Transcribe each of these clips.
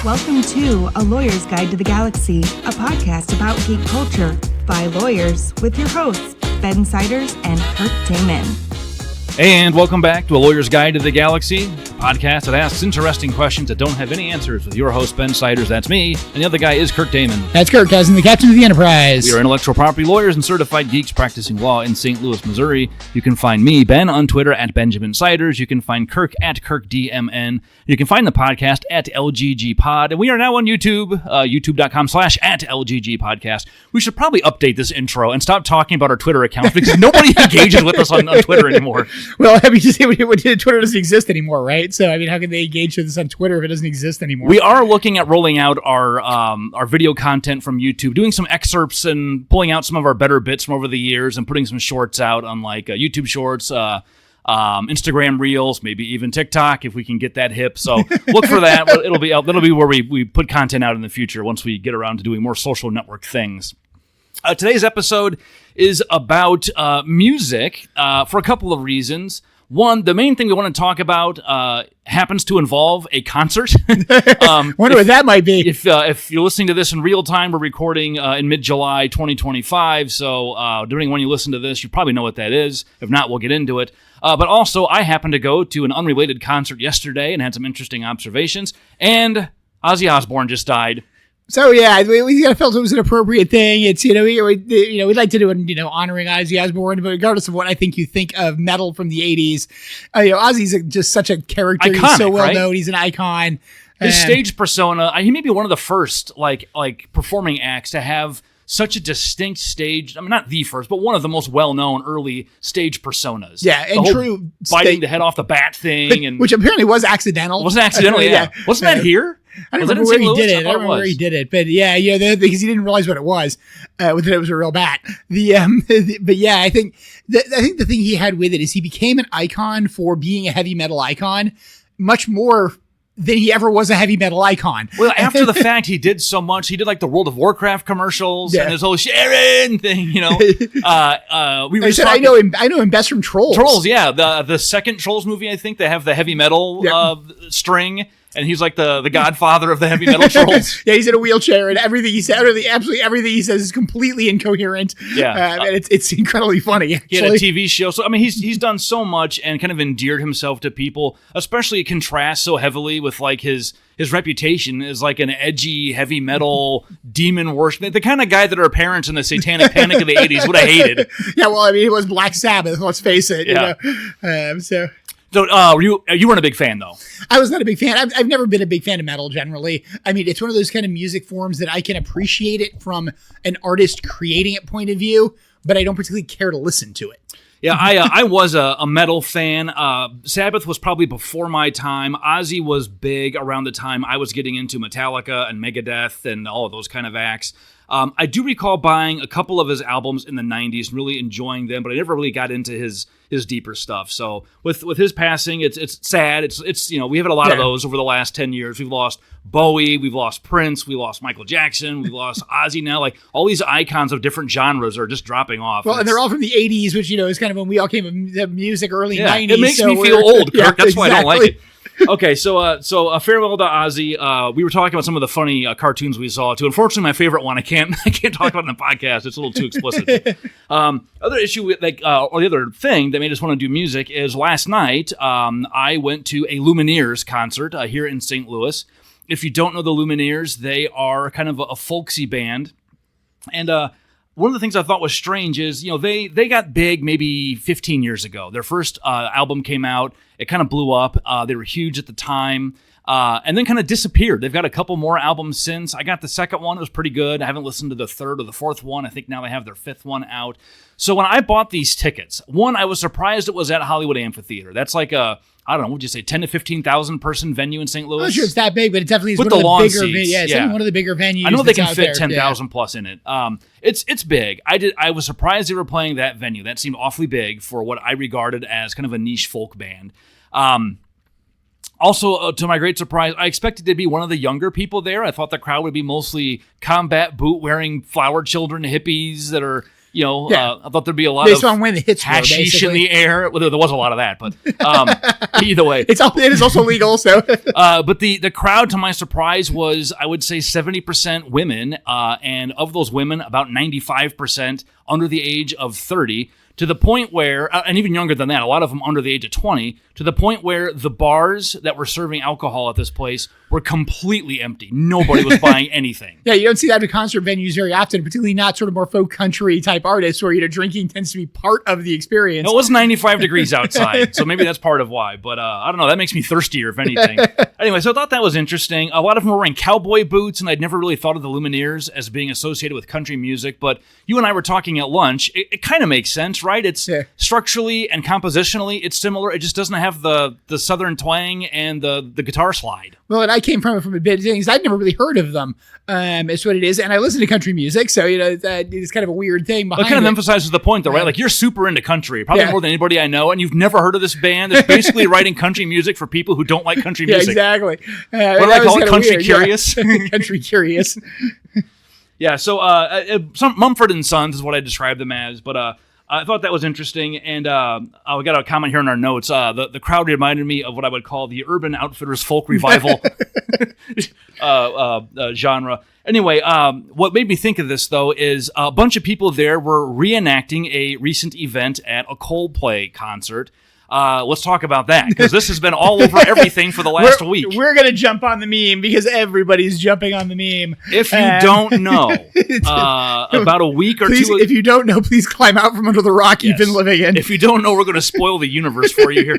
Welcome to A Lawyer's Guide to the Galaxy, a podcast about geek culture by lawyers with your hosts, Ben Siders and Kirk Damon. And welcome back to A Lawyer's Guide to the Galaxy, a podcast that asks interesting questions that don't have any answers with your host, Ben Siders, that's me, and the other guy is Kirk Damon. That's Kirk, as in the captain of the Enterprise. We are intellectual property lawyers and certified geeks practicing law in St. Louis, Missouri. You can find me, Ben, on Twitter at Benjamin Siders. You can find Kirk at KirkDMN. You can find the podcast at LGGPod. And we are now on YouTube, youtube.com/@LGGPodcast. We should probably update this intro and stop talking about our Twitter accounts because nobody engages with us on Twitter anymore. Well, I mean, just Twitter doesn't exist anymore, right? So, I mean, how can they engage with us on Twitter if it doesn't exist anymore? We are looking at rolling out our video content from YouTube, doing some excerpts and pulling out some of our better bits from over the years and putting some shorts out on like YouTube Shorts, Instagram Reels, maybe even TikTok if we can get that hip. So look for that. That'll be where we put content out in the future once we get around to doing more social network things. Today's episode is about music for a couple of reasons. One, the main thing we want to talk about happens to involve a concert. Wonder what that might be. If you're listening to this in real time, we're recording in mid-July 2025, so depending on when you listen to this, you probably know what that is. If not, we'll get into it. But also, I happened to go to an unrelated concert yesterday and had some interesting observations, and Ozzy Osbourne just died. So yeah, we kind of felt it was an appropriate thing. It's we'd like to do it, honoring Ozzy Osbourne, but regardless of what I think you think of metal from the '80s, Ozzy's just such a character. Iconic, he's so well known. Right? He's an icon. His stage persona. He may be one of the first like performing acts to have such a distinct stage. I mean, not the first, but one of the most well-known early stage personas. Yeah, and true biting the head off the bat thing, which apparently was accidental. It wasn't accidental, yeah. Wasn't that here? I don't remember where he did it. I don't remember where he did it, but yeah, because he didn't realize what it was, that it was a real bat. But yeah, I think the thing he had with it is he became an icon for being a heavy metal icon, much more than he ever was a heavy metal icon. Well, after the fact, he did so much. He did like the World of Warcraft commercials and his whole Sharon thing. I know him best from Trolls. Trolls, yeah, the second Trolls movie. I think they have the heavy metal string. And he's like the godfather of the heavy metal Trolls. Yeah, he's in a wheelchair, and everything he said, absolutely everything he says is completely incoherent. Yeah, and it's incredibly funny. Actually. He had a TV show, so I mean, he's done so much and kind of endeared himself to people. Especially, it contrasts so heavily with like his reputation as like an edgy heavy metal demon worship, the kind of guy that our parents in the Satanic Panic of the '80s would have hated. Yeah, well, I mean, it was Black Sabbath. Let's face it. Yeah. So you weren't a big fan, though? I was not a big fan. I've never been a big fan of metal, generally. I mean, it's one of those kind of music forms that I can appreciate it from an artist creating it point of view, but I don't particularly care to listen to it. Yeah, I was a metal fan. Sabbath was probably before my time. Ozzy was big around the time I was getting into Metallica and Megadeth and all of those kind of acts. I do recall buying a couple of his albums in the 90s and really enjoying them, but I never really got into his deeper stuff. So with his passing, it's sad. It's we have had a lot of those over the last 10 years. We've lost Bowie, we've lost Prince, we lost Michael Jackson, we've lost Ozzy now. Like all these icons of different genres are just dropping off. Well, and they're all from the 80s, which is kind of when we all came to music, early 90s. It makes me feel old, Kirk. That's why I don't like it. Okay, so a farewell to Ozzy. We were talking about some of the funny cartoons we saw too. Unfortunately, my favorite one I can't talk about in the podcast. It's a little too explicit. Other issue, or the other thing that made us want to do music is last night I went to a Lumineers concert here in St. Louis. If you don't know the Lumineers, they are kind of a folksy band, and one of the things I thought was strange is, they got big maybe 15 years ago. Their first album came out. It kind of blew up. They were huge at the time. And then kind of disappeared. They've got a couple more albums since. I got the second one. It was pretty good. I haven't listened to the third or the fourth one. I think now they have their fifth one out. So when I bought these tickets, one, I was surprised it was at Hollywood Amphitheater. That's like a, I don't know, would you say 10 to 15,000 person venue in St. Louis? I'm not sure it's that big, but it definitely is with one the of the bigger seats. It's one of the bigger venues. I know they can fit 10,000 plus in it. It's big. I was surprised they were playing that venue. That seemed awfully big for what I regarded as kind of a niche folk band. Also, to my great surprise, I expected to be one of the younger people there. I thought the crowd would be mostly combat boot-wearing flower children hippies that are, I thought there'd be a lot based of on when the hits hashish in the air. Well, there was a lot of that, but either way, it is also legal. So, but the crowd, to my surprise, was, I would say, 70% women, and of those women, about 95% under the age of 30. To the point where, and even younger than that, a lot of them under the age of 20, to the point where the bars that were serving alcohol at this place were completely empty. Nobody was buying anything. Yeah, you don't see that at concert venues very often, particularly not sort of more folk country type artists where, drinking tends to be part of the experience. No, it was 95 degrees outside, so maybe that's part of why. But I don't know, that makes me thirstier, if anything. Anyway, so I thought that was interesting. A lot of them were wearing cowboy boots, and I'd never really thought of the Lumineers as being associated with country music, but you and I were talking at lunch. It kind of makes sense, right? It's structurally and compositionally, it's similar. It just doesn't have the southern twang and the guitar slide. Well, and I came from a bit of things. I'd never really heard of them. It's what it is. And I listen to country music, so, that is kind of a weird thing behind it. It kind of emphasizes the point, though, right? Like, you're super into country, probably more than anybody I know, and you've never heard of this band that's basically writing country music for people who don't like country music. Yeah, exactly. What do I call it? Country curious? Yeah. Country curious. Yeah, so Mumford & Sons is what I described them as, but I thought that was interesting, and we got a comment here in our notes. The crowd reminded me of what I would call the Urban Outfitters folk revival genre. Anyway, what made me think of this, though, is a bunch of people there were reenacting a recent event at a Coldplay concert. Let's talk about that, because this has been all over everything for the last week. We're going to jump on the meme because everybody's jumping on the meme. If you don't know, about a week or two... If you don't know, please climb out from under the rock you've been living in. If you don't know, we're going to spoil the universe for you here.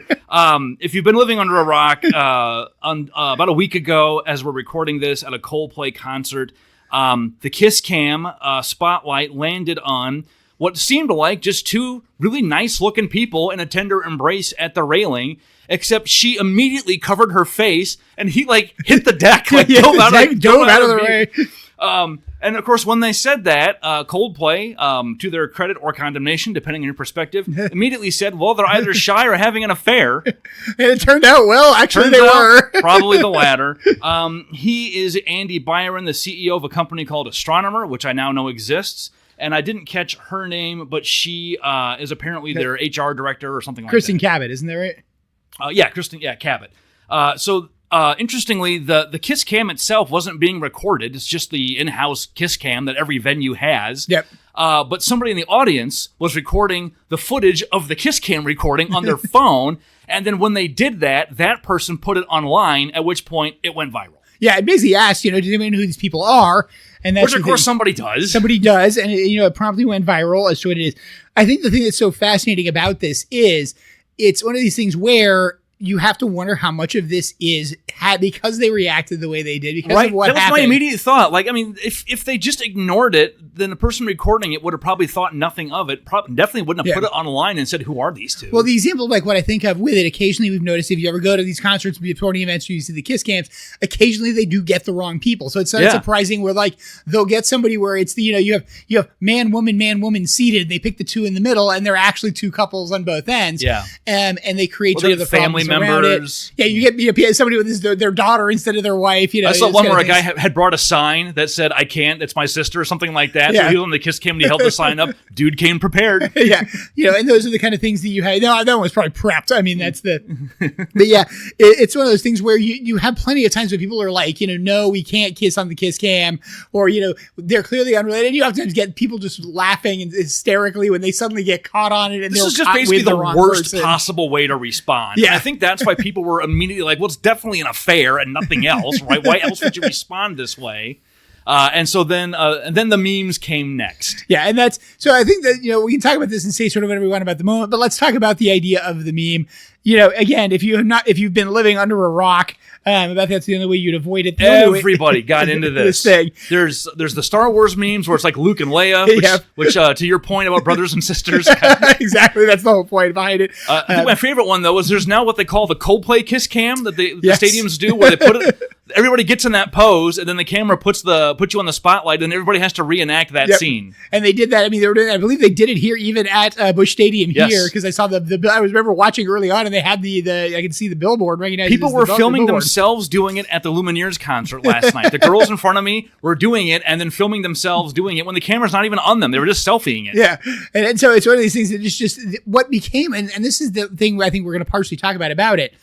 If you've been living under a rock, about a week ago, as we're recording this at a Coldplay concert, the Kiss Cam spotlight landed on what seemed like just two really nice-looking people in a tender embrace at the railing, except she immediately covered her face, and he, hit the deck, dove out of the way. And, of course, when they said that, Coldplay, to their credit or condemnation, depending on your perspective, immediately said, well, they're either shy or having an affair. And it turned out, they were. Probably the latter. He is Andy Byron, the CEO of a company called Astronomer, which I now know exists. And I didn't catch her name, but she is apparently their HR director or something like Kristen that. Cabot, isn't that right? Kristen Cabot. Interestingly, the Kiss Cam itself wasn't being recorded. It's just the in-house Kiss Cam that every venue has. Yep. But somebody in the audience was recording the footage of the Kiss Cam recording on their phone, and then when they did that, that person put it online, at which point it went viral. Yeah, it basically asked, does anyone know who these people are? And that's which, of course, somebody does. Somebody does, and it promptly went viral as to what it is. I think the thing that's so fascinating about this is it's one of these things where you have to wonder how much of this is because they reacted the way they did, because of what happened. That was my immediate thought. If they just ignored it, then the person recording it would have probably thought nothing of it. Definitely wouldn't have put it online and said, who are these two? Well, the example of what I think of with it, occasionally we've noticed if you ever go to these concerts, sporting events, you see the Kiss Cams, occasionally they do get the wrong people. So it's not surprising where they'll get somebody where it's you have man, woman seated. They pick the two in the middle, and they're actually two couples on both ends. Yeah. And they create the family members. Yeah, you get somebody with their daughter instead of their wife. I saw one where a guy had brought a sign that said, "I can't, it's my sister," or something like that. Yeah. So he was on the Kiss Cam and he held the sign up. Dude came prepared. Yeah, and those are the kind of things that you had. No, that one was probably prepped. I mean, that's the. But yeah, it's one of those things where you have plenty of times where people are like, no, we can't kiss on the Kiss Cam, or they're clearly unrelated. You often get people just laughing and hysterically when they suddenly get caught on it, and this is just basically the worst possible way to respond. Yeah, and I think that's why people were immediately like, well, it's definitely an affair and nothing else, right? Why else would you respond this way? And then the memes came next. Yeah, and so I think that, we can talk about this and say sort of whatever we want about the moment, but let's talk about the idea of the meme. Again, if you've been living under a rock, that's the only way you'd avoid it. Everybody got into this thing. There's the Star Wars memes where it's like Luke and Leia, which to your point about brothers and sisters. Exactly, that's the whole point behind it. I think my favorite one, though, is there's now what they call the Coldplay Kiss Cam that the stadiums do, where they put it. everybody gets in that pose, and then the camera puts you on the spotlight, and everybody has to reenact that scene. And they did that. I mean, I believe they did it here, even at Busch Stadium here, because I saw I remember watching early on, and they had I could see the billboard. People were filming themselves doing it at the Lumineers concert last night. The girls in front of me were doing it, and then filming themselves doing it when the camera's not even on them. They were just selfieing it. Yeah, and so it's one of these things that is just what became, and this is the thing I think we're going to partially talk about it.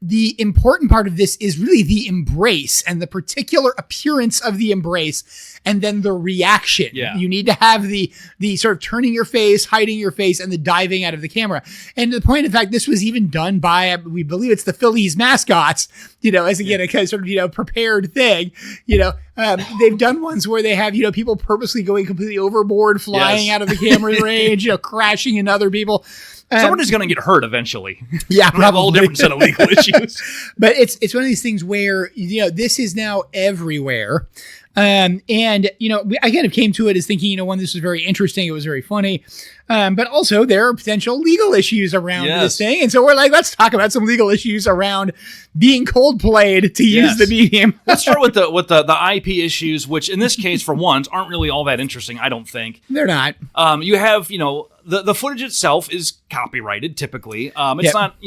The important part of this is really the embrace and the particular appearance of the embrace, and then the reaction. Yeah. You need to have the sort of turning your face, hiding your face, and the diving out of the camera. And to the point, in fact, this was even done by, we believe it's the Phillies mascots, as again, a kind of sort of, prepared thing. They've done ones where they have, people purposely going completely overboard, flying out of the camera range, crashing into other people. Someone is going to get hurt eventually. Yeah, probably. Have a whole different set of legal issues. But it's one of these things where, this is now everywhere. And, I kind of came to it as thinking, one, this was very interesting. It was very funny. But also there are potential legal issues around this thing. And so we're like, let's talk about some legal issues around being Coldplayed to use the medium. Let's start with the IP issues, which in this case, for once, aren't really all that interesting, I don't think. They're not. You have, the footage itself is copyrighted typically. It's not,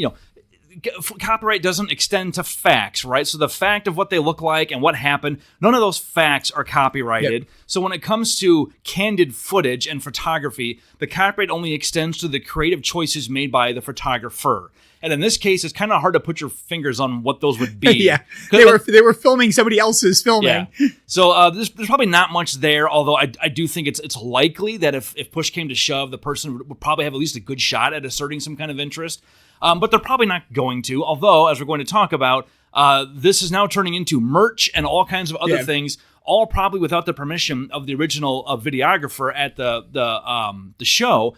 copyright doesn't extend to facts, right? So the fact of what they look like and what happened, none of those facts are copyrighted. Yep. So when it comes to candid footage and photography, the copyright only extends to the creative choices made by the photographer. And in this case, it's kind of hard to put your fingers on what those would be. Yeah, they were filming somebody else's filming. Yeah. So there's probably not much there, although I do think it's likely that if push came to shove, the person would probably have at least a good shot at asserting some kind of interest. But they're probably not going to, although, as we're going to talk about, this is now turning into merch and all kinds of other things, all probably without the permission of the original videographer at the show.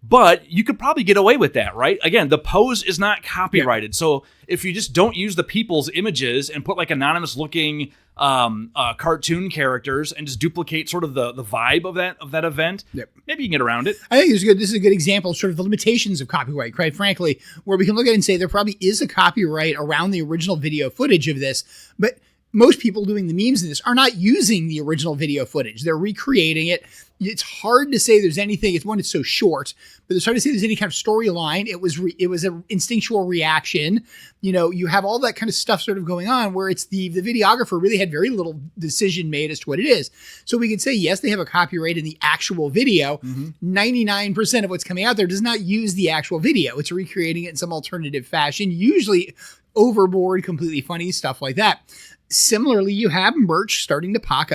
But you could probably get away with that, right? Again, the pose is not copyrighted. So if you just don't use the people's images and put like anonymous looking cartoon characters and just duplicate sort of the vibe of that event, maybe you can get around it. I think this is a good example of sort of the limitations of copyright, quite frankly, where we can look at it and say there probably is a copyright around the original video footage of this, but most people doing the memes in this are not using the original video footage. They're recreating it. It's hard to say there's anything. It's so short, but it's hard to say there's any kind of storyline. It was an instinctual reaction. You have all that kind of stuff sort of going on where it's the videographer really had very little decision made as to what it is. So we could say, yes, they have a copyright in the actual video. 99% of what's coming out there does not use the actual video. It's recreating it in some alternative fashion, usually overboard, completely funny, stuff like that. Similarly, you have merch starting to pop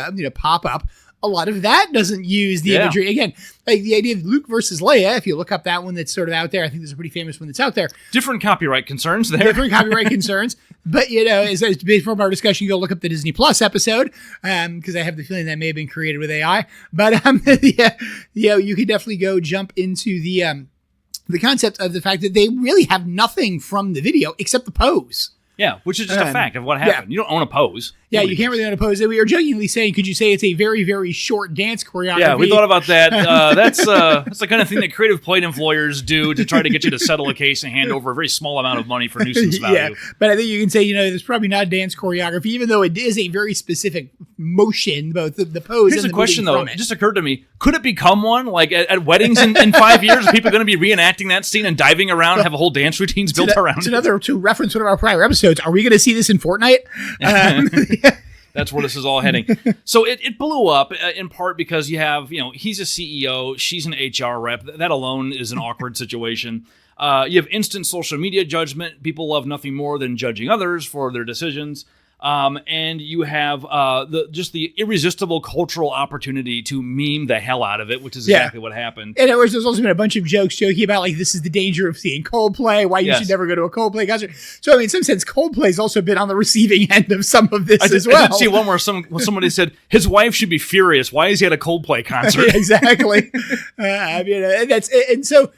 up. A lot of that doesn't use the imagery. Again, like the idea of Luke versus Leia, if you look up that one that's sort of out there, I think there's a pretty famous one that's out there. Different copyright concerns there. Different copyright concerns. But, as based from our discussion, you go look up the Disney Plus episode, because I have the feeling that may have been created with AI. But, you could definitely go jump into the concept of the fact that they really have nothing from the video except the pose. Yeah, which is just a fact of what happened. You don't own a pose. Yeah, you can't really own a pose. We are jokingly saying, could you say it's a very, very short dance choreography? Yeah, we thought about that. That's the kind of thing that creative plaintiff lawyers do to try to get you to settle a case and hand over a very small amount of money for nuisance value. Yeah, but I think you can say, there's probably not dance choreography, even though it is a very specific motion, both the pose Here's and the question, though. It It just occurred to me. Could it become one? Like at weddings in 5 years, are people going to be reenacting that scene and diving around, have a whole dance routines built around it? To reference one of our prior episodes, are we going to see this in Fortnite? That's where this is all heading. So it blew up in part because you have, he's a CEO, she's an HR rep. That alone is an awkward situation. You have instant social media judgment. People love nothing more than judging others for their decisions. And you have the irresistible cultural opportunity to meme the hell out of it, which is exactly what happened. And there's also been a bunch of jokes joking about, like, this is the danger of seeing Coldplay, why you should never go to a Coldplay concert. So, in some sense, Coldplay's also been on the receiving end of some of this as well. I did see one where somebody said, his wife should be furious. Why is he at a Coldplay concert? Exactly. And so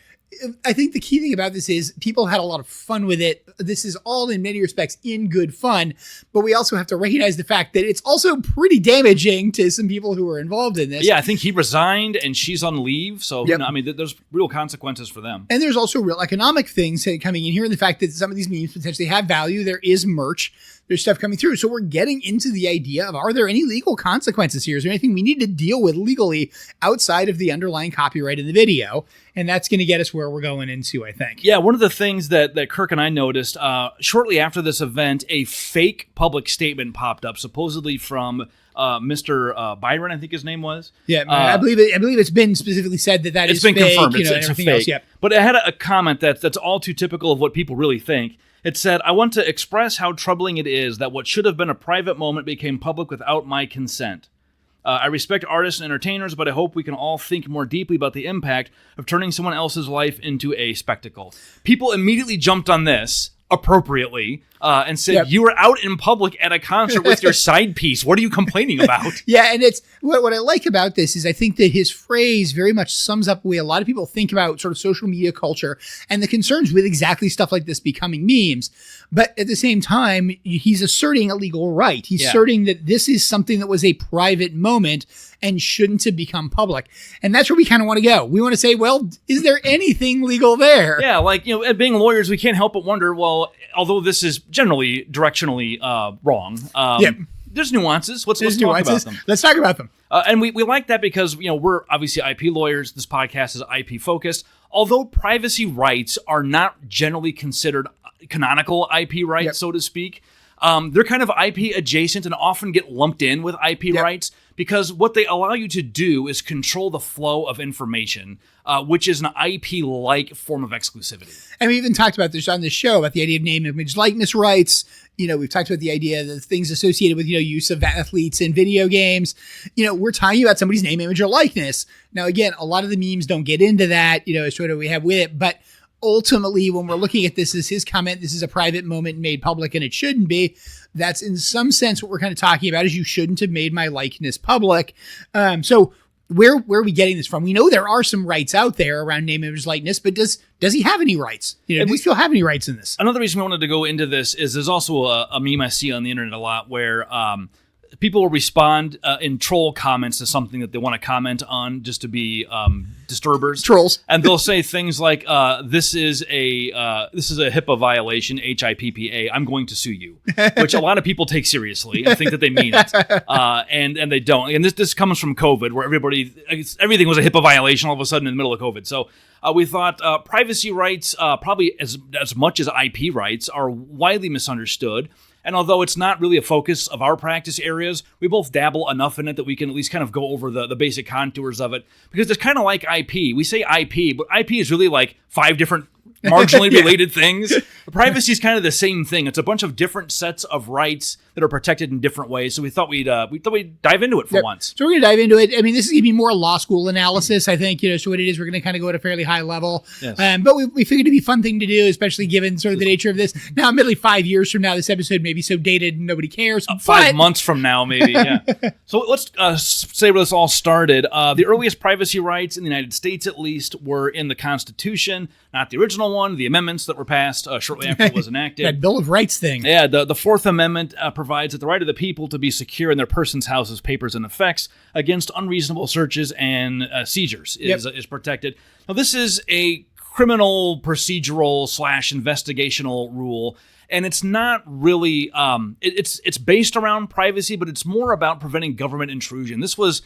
I think the key thing about this is people had a lot of fun with it. This is all in many respects in good fun, but we also have to recognize the fact that it's also pretty damaging to some people who are involved in this. Yeah, I think he resigned and she's on leave. So, there's real consequences for them. And there's also real economic things coming in here, and the fact that some of these memes potentially have value. There is merch. there's stuff coming through. So we're getting into the idea of, are there any legal consequences here? Is there anything we need to deal with legally outside of the underlying copyright in the video? And that's going to get us where we're going into, I think. Yeah, one of the things that Kirk and I noticed, shortly after this event, a fake public statement popped up, supposedly from Mr. Byron, I think his name was. Yeah, I believe it's been specifically said that it's been fake, confirmed. You know, it's and everything fake. else. Yep. But it had a comment that's all too typical of what people really think. It said, "I want to express how troubling it is that what should have been a private moment became public without my consent. I respect artists and entertainers, but I hope we can all think more deeply about the impact of turning someone else's life into a spectacle." People immediately jumped on this, appropriately, and said, "You were out in public at a concert with your side piece. What are you complaining about?" Yeah, and it's what I like about this is I think that his phrase very much sums up the way a lot of people think about sort of social media culture and the concerns with exactly stuff like this becoming memes. But at the same time, he's asserting a legal right. He's asserting that this is something that was a private moment and shouldn't have become public. And that's where we kind of want to go. We want to say, well, is there anything legal there? Yeah, like, being lawyers, we can't help but wonder, well, although this is generally directionally wrong, there's nuances. Let's talk about them. Let's talk about them. And we like that because, we're obviously IP lawyers. This podcast is IP focused. Although privacy rights are not generally considered canonical IP rights, so to speak, they're kind of IP adjacent and often get lumped in with IP rights because what they allow you to do is control the flow of information, which is an IP-like form of exclusivity. And we even talked about this on this show, about the idea of name, image, likeness rights. We've talked about the idea that things associated with, use of athletes in video games. We're talking about somebody's name, image, or likeness. Now, again, a lot of the memes don't get into that, as sort of we have with it, but ultimately, when we're looking at this as his comment, this is a private moment made public and it shouldn't be. That's in some sense what we're kind of talking about is you shouldn't have made my likeness public. So where are we getting this from? We know there are some rights out there around name, image, likeness, but does he have any rights? Do we still have any rights in this? Another reason we wanted to go into this is there's also a meme I see on the internet a lot where people will respond in troll comments to something that they want to comment on just to be disturbers. Trolls. And they'll say things like, this is a HIPAA violation, HIPPA, I'm going to sue you, which a lot of people take seriously and think that they mean it. And they don't. And this comes from COVID where everything was a HIPAA violation all of a sudden in the middle of COVID. So we thought privacy rights, probably as much as IP rights, are widely misunderstood. And although it's not really a focus of our practice areas, we both dabble enough in it that we can at least kind of go over the basic contours of it. Because it's kind of like IP. We say IP, but IP is really like 5 different marginally related things. Privacy is kind of the same thing. It's a bunch of different sets of rights that are protected in different ways. So we thought we'd dive into it for once. So we're going to dive into it. I mean, this is going to be more law school analysis, I think. So what it is, we're going to kind of go at a fairly high level. Yes. But we figured it'd be a fun thing to do, especially given sort of the nature of this. Now, admittedly, 5 years from now, this episode may be so dated and nobody cares. 5 months from now, maybe. Yeah. So let's say where this all started. The earliest privacy rights in the United States, at least, were in the Constitution, not the original one, the amendments that were passed shortly after it was enacted. That Bill of Rights thing. Yeah, the Fourth Amendment provides that the right of the people to be secure in their persons, houses, papers, and effects against unreasonable searches and seizures is protected. Now, this is a criminal procedural / investigational rule, and it's not really it's based around privacy, but it's more about preventing government intrusion. This was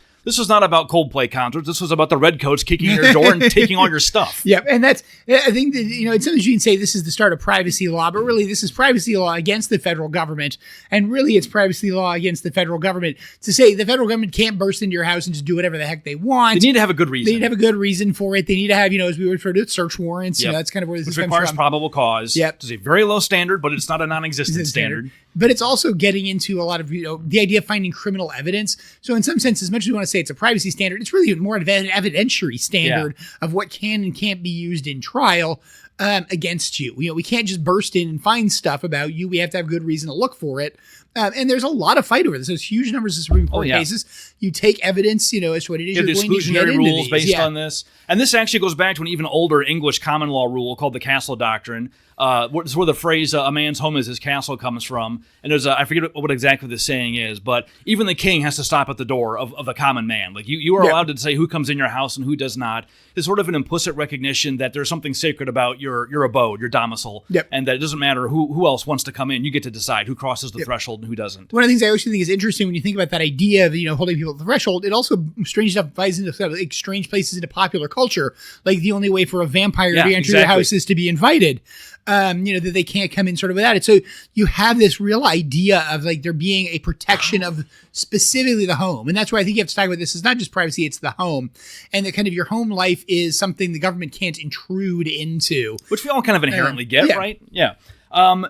not about Coldplay concerts. This was about the redcoats kicking in your door and taking all your stuff. Yep, and that's, I think that, sometimes you can say this is the start of privacy law, but really this is privacy law against the federal government, and really it's privacy law against the federal government to say the federal government can't burst into your house and just do whatever the heck they want. They need to have a good reason. They need to have a good reason for it. They need to have, as we refer to it, search warrants. Yep. That's kind of where this Which comes requires from. Probable cause. Yep. It's a very low standard, but it's not a non-existent standard. But it's also getting into a lot of, the idea of finding criminal evidence. So in some sense, as much as we want to say it's a privacy standard, it's really more of an evidentiary standard of what can and can't be used in trial against you. We can't just burst in and find stuff about you. We have to have good reason to look for it. And there's a lot of fight over this. There's huge numbers of Supreme Court cases. You take evidence, as what it is. You have the exclusionary rules based on this. And this actually goes back to an even older English common law rule called the Castle Doctrine. It's where the phrase "a man's home is his castle" comes from. And there's I forget what exactly the saying is, but even the king has to stop at the door of the common man. Like you are allowed to say who comes in your house and who does not. It's sort of an implicit recognition that there's something sacred about your abode, your domicile, and that it doesn't matter who else wants to come in. You get to decide who crosses the threshold and who doesn't. One of the things I always think is interesting when you think about that idea of holding people at the threshold, it also strange enough buys into sort of like strange places into popular culture. Like the only way for a vampire to enter your house is to be invited. That they can't come in sort of without it. So you have this real idea of like there being a protection of specifically the home. And that's why I think you have to talk about this. It's not just privacy, it's the home. And that kind of your home life is something the government can't intrude into. Which we all kind of inherently get, right? Yeah.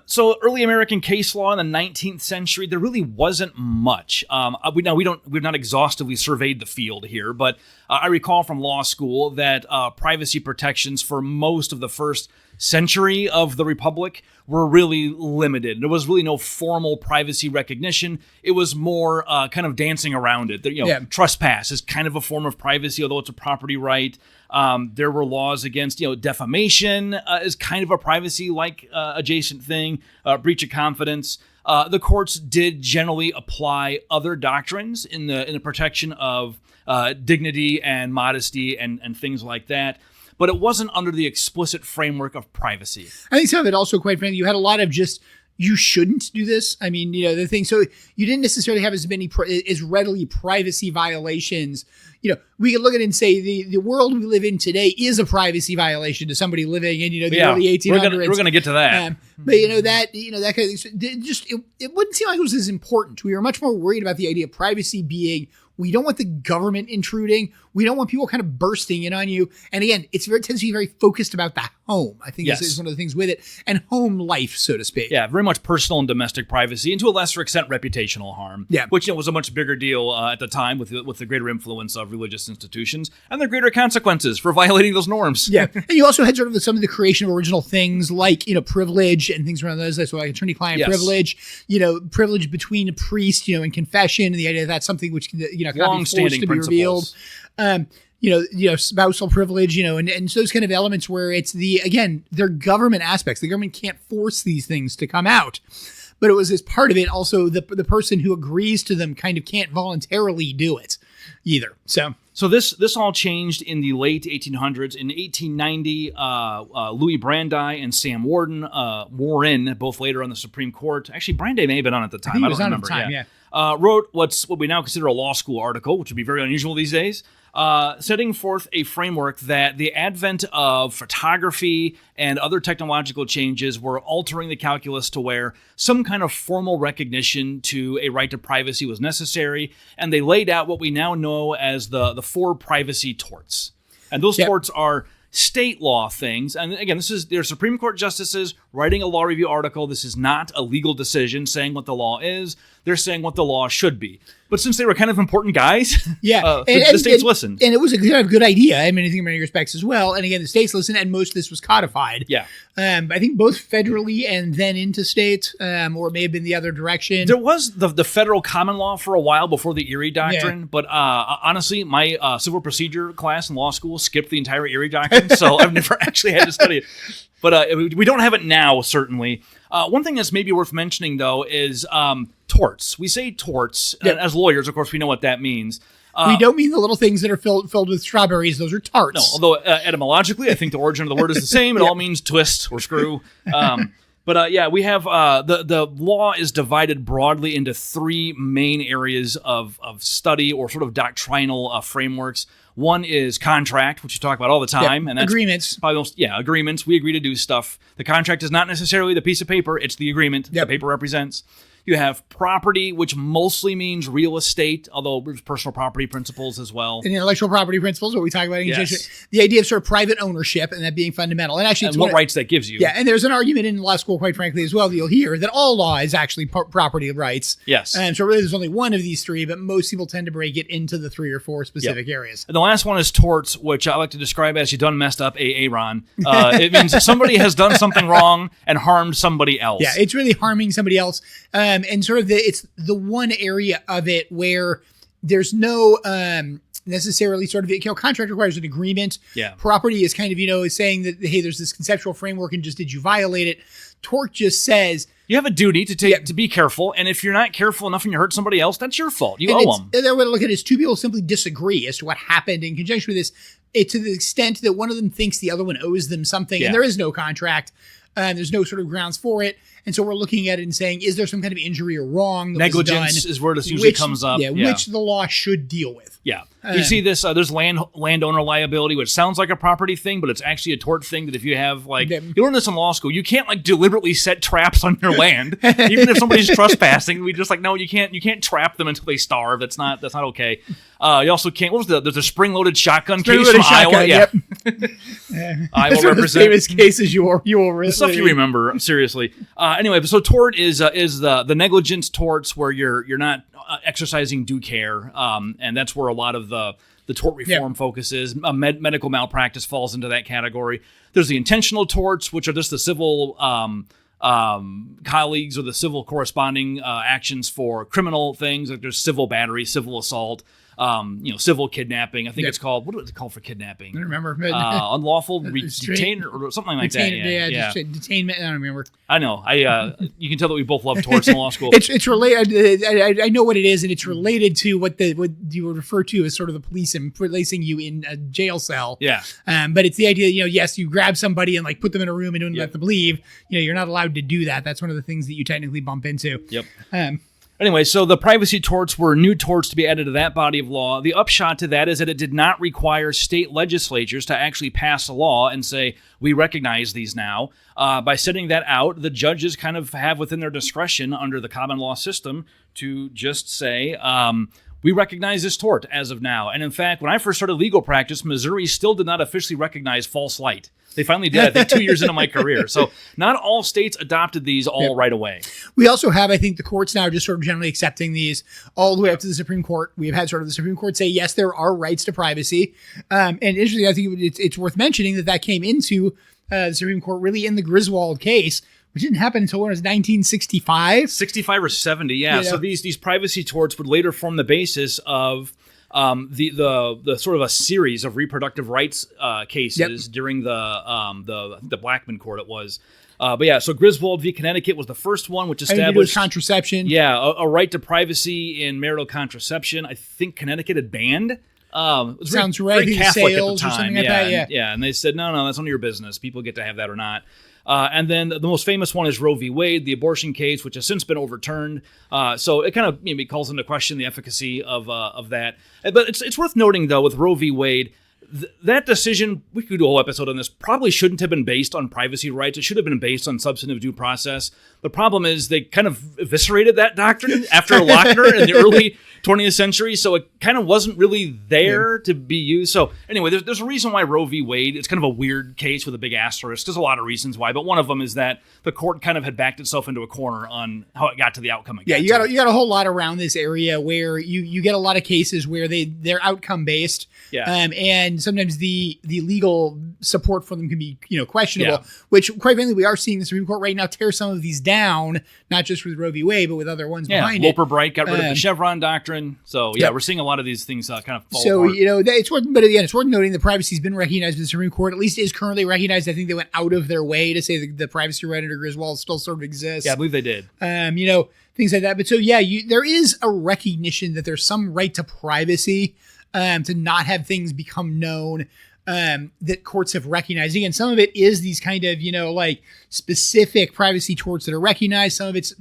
So early American case law in the 19th century, there really wasn't much. We've not exhaustively surveyed the field here, but I recall from law school that privacy protections for most of the first century of the Republic were really limited. There was really no formal privacy recognition. It was more kind of dancing around it. Trespass is kind of a form of privacy, although it's a property right. There were laws against, defamation is kind of a privacy-like adjacent thing, breach of confidence. The courts did generally apply other doctrines in the protection of dignity and modesty and things like that. But it wasn't under the explicit framework of privacy. I think some of it also, quite frankly, you had a lot of just, you shouldn't do this. I mean, the thing, so you didn't necessarily have as readily privacy violations. We could look at it and say the world we live in today is a privacy violation to somebody living in, the early 1800s. We're going to get to that. But that kind of thing, it wouldn't seem like it was as important. We were much more worried about the idea of privacy being, we don't want the government intruding. We don't want people kind of bursting in on you. And again, it tends to be very focused about the home. I think is one of the things with it. And home life, so to speak. Yeah, very much personal and domestic privacy, and to a lesser extent, reputational harm. Yeah. Which was a much bigger deal at the time with the greater influence of religious institutions and their greater consequences for violating those norms. Yeah. And you also had sort of some of the creation of original things like, privilege and things around those. So like attorney-client privilege, privilege between a priest, and confession, and the idea that that's something which can, long-standing to be revealed. Spousal privilege, and so those kind of elements where it's they're government aspects. The government can't force these things to come out. But it was as part of it also the person who agrees to them kind of can't voluntarily do it either. So this all changed in the late 1800s. In 1890, Louis Brandeis and Sam Warren, both later on the Supreme Court. Actually, Brandeis may have been on at the time. I don't remember. At the time, wrote what we now consider a law school article, which would be very unusual these days, setting forth a framework that the advent of photography and other technological changes were altering the calculus to where some kind of formal recognition to a right to privacy was necessary, and they laid out what we now know as the four privacy torts. And those torts are state law things. And again, they're Supreme Court justices writing a law review article. This is not a legal decision saying what the law is. They're saying what the law should be. But since they were kind of important guys, the states listened. And it was a good idea. I mean, I think in many respects as well. And again, the states listened, and most of this was codified. Yeah. I think both federally and then into states, or it may have been the other direction. There was the federal common law for a while before the Erie Doctrine. Yeah. But honestly, my civil procedure class in law school skipped the entire Erie Doctrine, so I've never actually had to study it. But we don't have it now, certainly. One thing that's maybe worth mentioning, though, is torts. We say torts. And as lawyers, of course, we know what that means. We don't mean the little things that are filled with strawberries. Those are tarts. No, although etymologically, I think the origin of the word is the same. It all means twist or screw. But we have the law is divided broadly into three main areas of study or sort of doctrinal frameworks. One is contract, which you talk about all the time. And that's agreements. Agreements. We agree to do stuff. The contract is not necessarily the piece of paper. It's the agreement the paper represents. You have property, which mostly means real estate, although there's personal property principles as well. And intellectual property principles, what we talk about in the idea of sort of private ownership and that being fundamental. And actually, it's what rights that gives you. Yeah, and there's an argument in law school, quite frankly, as well, that you'll hear that all law is actually property rights. Yes. And so really there's only one of these three, but most people tend to break it into the three or four specific areas. And the last one is torts, which I like to describe as you done messed up, Ron. It means somebody has done something wrong and harmed somebody else. Yeah, it's really harming somebody else. And sort of it's the one area of it where there's no necessarily sort of, contract requires an agreement. Yeah. Property is kind of, is saying that, hey, there's this conceptual framework and just did you violate it? Tort just says, you have a duty to be careful, and if you're not careful enough and you hurt somebody else, that's your fault. You owe them. The way to look at it is two people simply disagree as to what happened in conjunction with this, to the extent that one of them thinks the other one owes them something, and there is no contract, and there's no sort of grounds for it. And so we're looking at it and saying, is there some kind of injury or wrong that negligence was done, is where this usually comes up. Which the law should deal with. Yeah. You see this, there's landowner liability, which sounds like a property thing, but it's actually a tort thing that if you have, you learn this in law school, you can't, deliberately set traps on your land. Even if somebody's trespassing, we just no, you can't trap them until they starve. That's not okay. You also can't, there's a spring-loaded shotgun case from Iowa. Yep. Iowa one of the famous cases you will the stuff you remember, seriously. Anyway, so tort is the negligence torts where you're not exercising due care, and that's where a lot of the tort reform focuses. Medical malpractice falls into that category. There's the intentional torts, which are just the civil colleagues or the civil corresponding actions for criminal things. Like there's civil battery, civil assault, civil kidnapping. I think it's called, what is it called for kidnapping? I don't remember. Unlawful detain or something like that. Detainment. I don't remember. I know. You can tell that we both love torts in law school. It's related. I know what it is, and it's related to what you would refer to as sort of the police and placing you in a jail cell. Yeah. But it's the idea that, yes, you grab somebody and put them in a room and don't let them leave. You're not allowed to do that. That's one of the things that you technically bump into. Yep. Anyway, so the privacy torts were new torts to be added to that body of law. The upshot to that is that it did not require state legislatures to actually pass a law and say, we recognize these now. By setting that out, the judges kind of have within their discretion under the common law system to just say, we recognize this tort as of now. And in fact, when I first started legal practice, Missouri still did not officially recognize false light. They finally did, I think, 2 years into my career. So not all states adopted these right away. We also have, I think, the courts now just sort of generally accepting these all the way up to the Supreme Court. We've had sort of the Supreme Court say, yes, there are rights to privacy. And interestingly, I think it's worth mentioning that came into the Supreme Court really in the Griswold case, which didn't happen until when it was 1965. 65 or 70, yeah. So these privacy torts would later form the basis of the sort of a series of reproductive rights cases during the Blackmun court. It was, so Griswold v. Connecticut was the first one, which established contraception. Yeah, a right to privacy in marital contraception. I think Connecticut had banned. It was sounds very Catholic at the time. Or something like that. Yeah, and they said no, that's none of your business. People get to have that or not. And then the most famous one is Roe v. Wade, the abortion case, which has since been overturned. So it kind of calls into question the efficacy of that. But it's worth noting, though, with Roe v. Wade, that decision, we could do a whole episode on this, probably shouldn't have been based on privacy rights. It should have been based on substantive due process. The problem is they kind of eviscerated that doctrine after Lochner in the early 20th century, so it kind of wasn't really there to be used. So anyway, there's a reason why Roe v. Wade, it's kind of a weird case with a big asterisk. There's a lot of reasons why, but one of them is that the court kind of had backed itself into a corner on how it got to the outcome it got to. You got a whole lot around this area where you get a lot of cases where they're outcome based. Yeah. And sometimes the legal support for them can be, questionable, which quite frankly, we are seeing the Supreme Court right now tear some of these down, not just with Roe v. Wade, but with other ones behind it. Loper Bright got rid of the Chevron doctrine. So we're seeing a lot of these things kind of fall apart. It's worth noting the privacy has been recognized by the Supreme Court, at least is currently recognized. I think they went out of their way to say the privacy right under Griswold still sort of exists. Yeah, I believe they did. Things like that. But there is a recognition that there's some right to privacy, to not have things become known, that courts have recognized. Again, some of it is these kind of, specific privacy torts that are recognized. Some of it's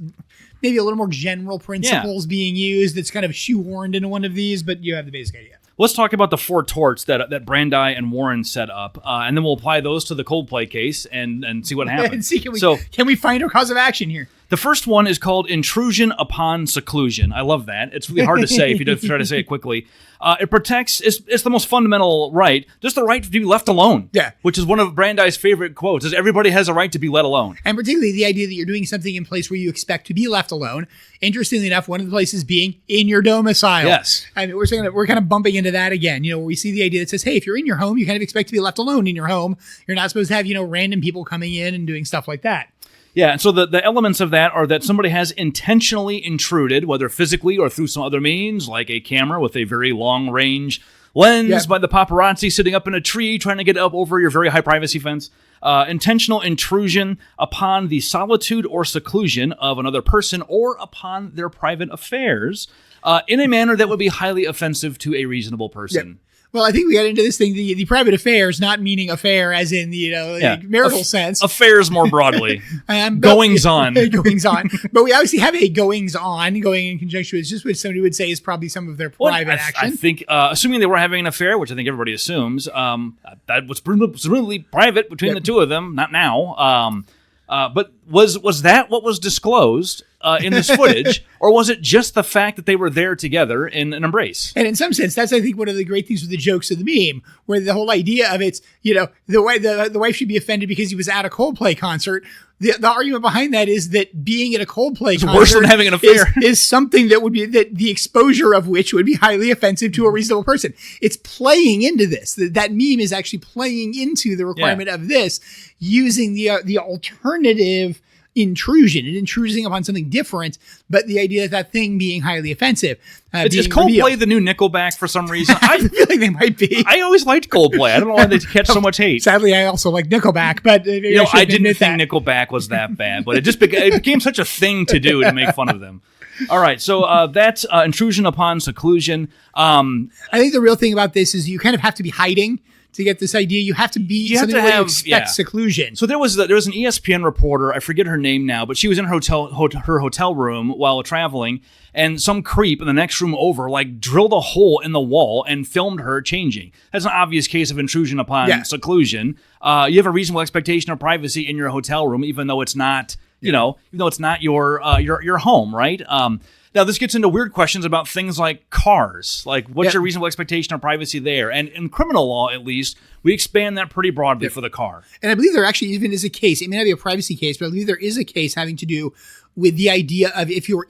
maybe a little more general principles being used that's kind of shoehorned into one of these, but you have the basic idea. Let's talk about the 4 torts that Brandeis and Warren set up, and then we'll apply those to the Coldplay case and see what happens. Can we find a cause of action here? The first one is called intrusion upon seclusion. I love that. It's really hard to say if you try to say it quickly. It protects, it's the most fundamental right, just the right to be left alone. Yeah. Which is one of Brandeis' favorite quotes, is everybody has a right to be let alone. And particularly the idea that you're doing something in place where you expect to be left alone. Interestingly enough, one of the places being in your domicile. Yes. I mean, we're kind of bumping into that again, where we see the idea that says, hey, if you're in your home, you kind of expect to be left alone in your home. You're not supposed to have, random people coming in and doing stuff like that. Yeah, and so the elements of that are that somebody has intentionally intruded, whether physically or through some other means, like a camera with a very long-range lens by the paparazzi sitting up in a tree trying to get up over your very high privacy fence. Intentional intrusion upon the solitude or seclusion of another person or upon their private affairs in a manner that would be highly offensive to a reasonable person. Yep. Well, I think we got into this thing, the private affairs, not meaning affair as in the marital sense. Affairs more broadly. Goings on. Goings on. But we obviously have a goings on going in conjunction with just what somebody would say is probably some of their private action. I think, assuming they were having an affair, which I think everybody assumes, that was presumably private between the two of them, not now. But was that what was disclosed in this footage, or was it just the fact that they were there together in an embrace? And in some sense, that's, I think, one of the great things with the jokes of the meme, where the whole idea of it's, the wife should be offended because he was at a Coldplay concert. The argument behind that is that being at a Coldplay concert worse than having an affair is something that would be that the exposure of which would be highly offensive to a reasonable person. It's playing into this. That meme is actually playing into the requirement of this, using the alternative intrusion and intruding upon something different, but the idea that thing being highly offensive. Is Coldplay the new Nickelback for some reason? I feel like they might be. I always liked Coldplay. I don't know why they catch so much hate. Sadly, I also like Nickelback, but I didn't think Nickelback was that bad, but it became such a thing to do to make fun of them. All right, so that's intrusion upon seclusion. I think the real thing about this is you kind of have to be hiding to get this idea. You have to be something where you expect seclusion. So there was an ESPN reporter, I forget her name now, but she was in her hotel room while traveling, and some creep in the next room over drilled a hole in the wall and filmed her changing. That's an obvious case of intrusion upon seclusion. You have a reasonable expectation of privacy in your hotel room, even though it's not, even though it's not your home, right? Now, this gets into weird questions about things like cars. What's your reasonable expectation of privacy there? And in criminal law, at least, we expand that pretty broadly for the car. And I believe there actually even is a case. It may not be a privacy case, but I believe there is a case having to do with the idea of if you're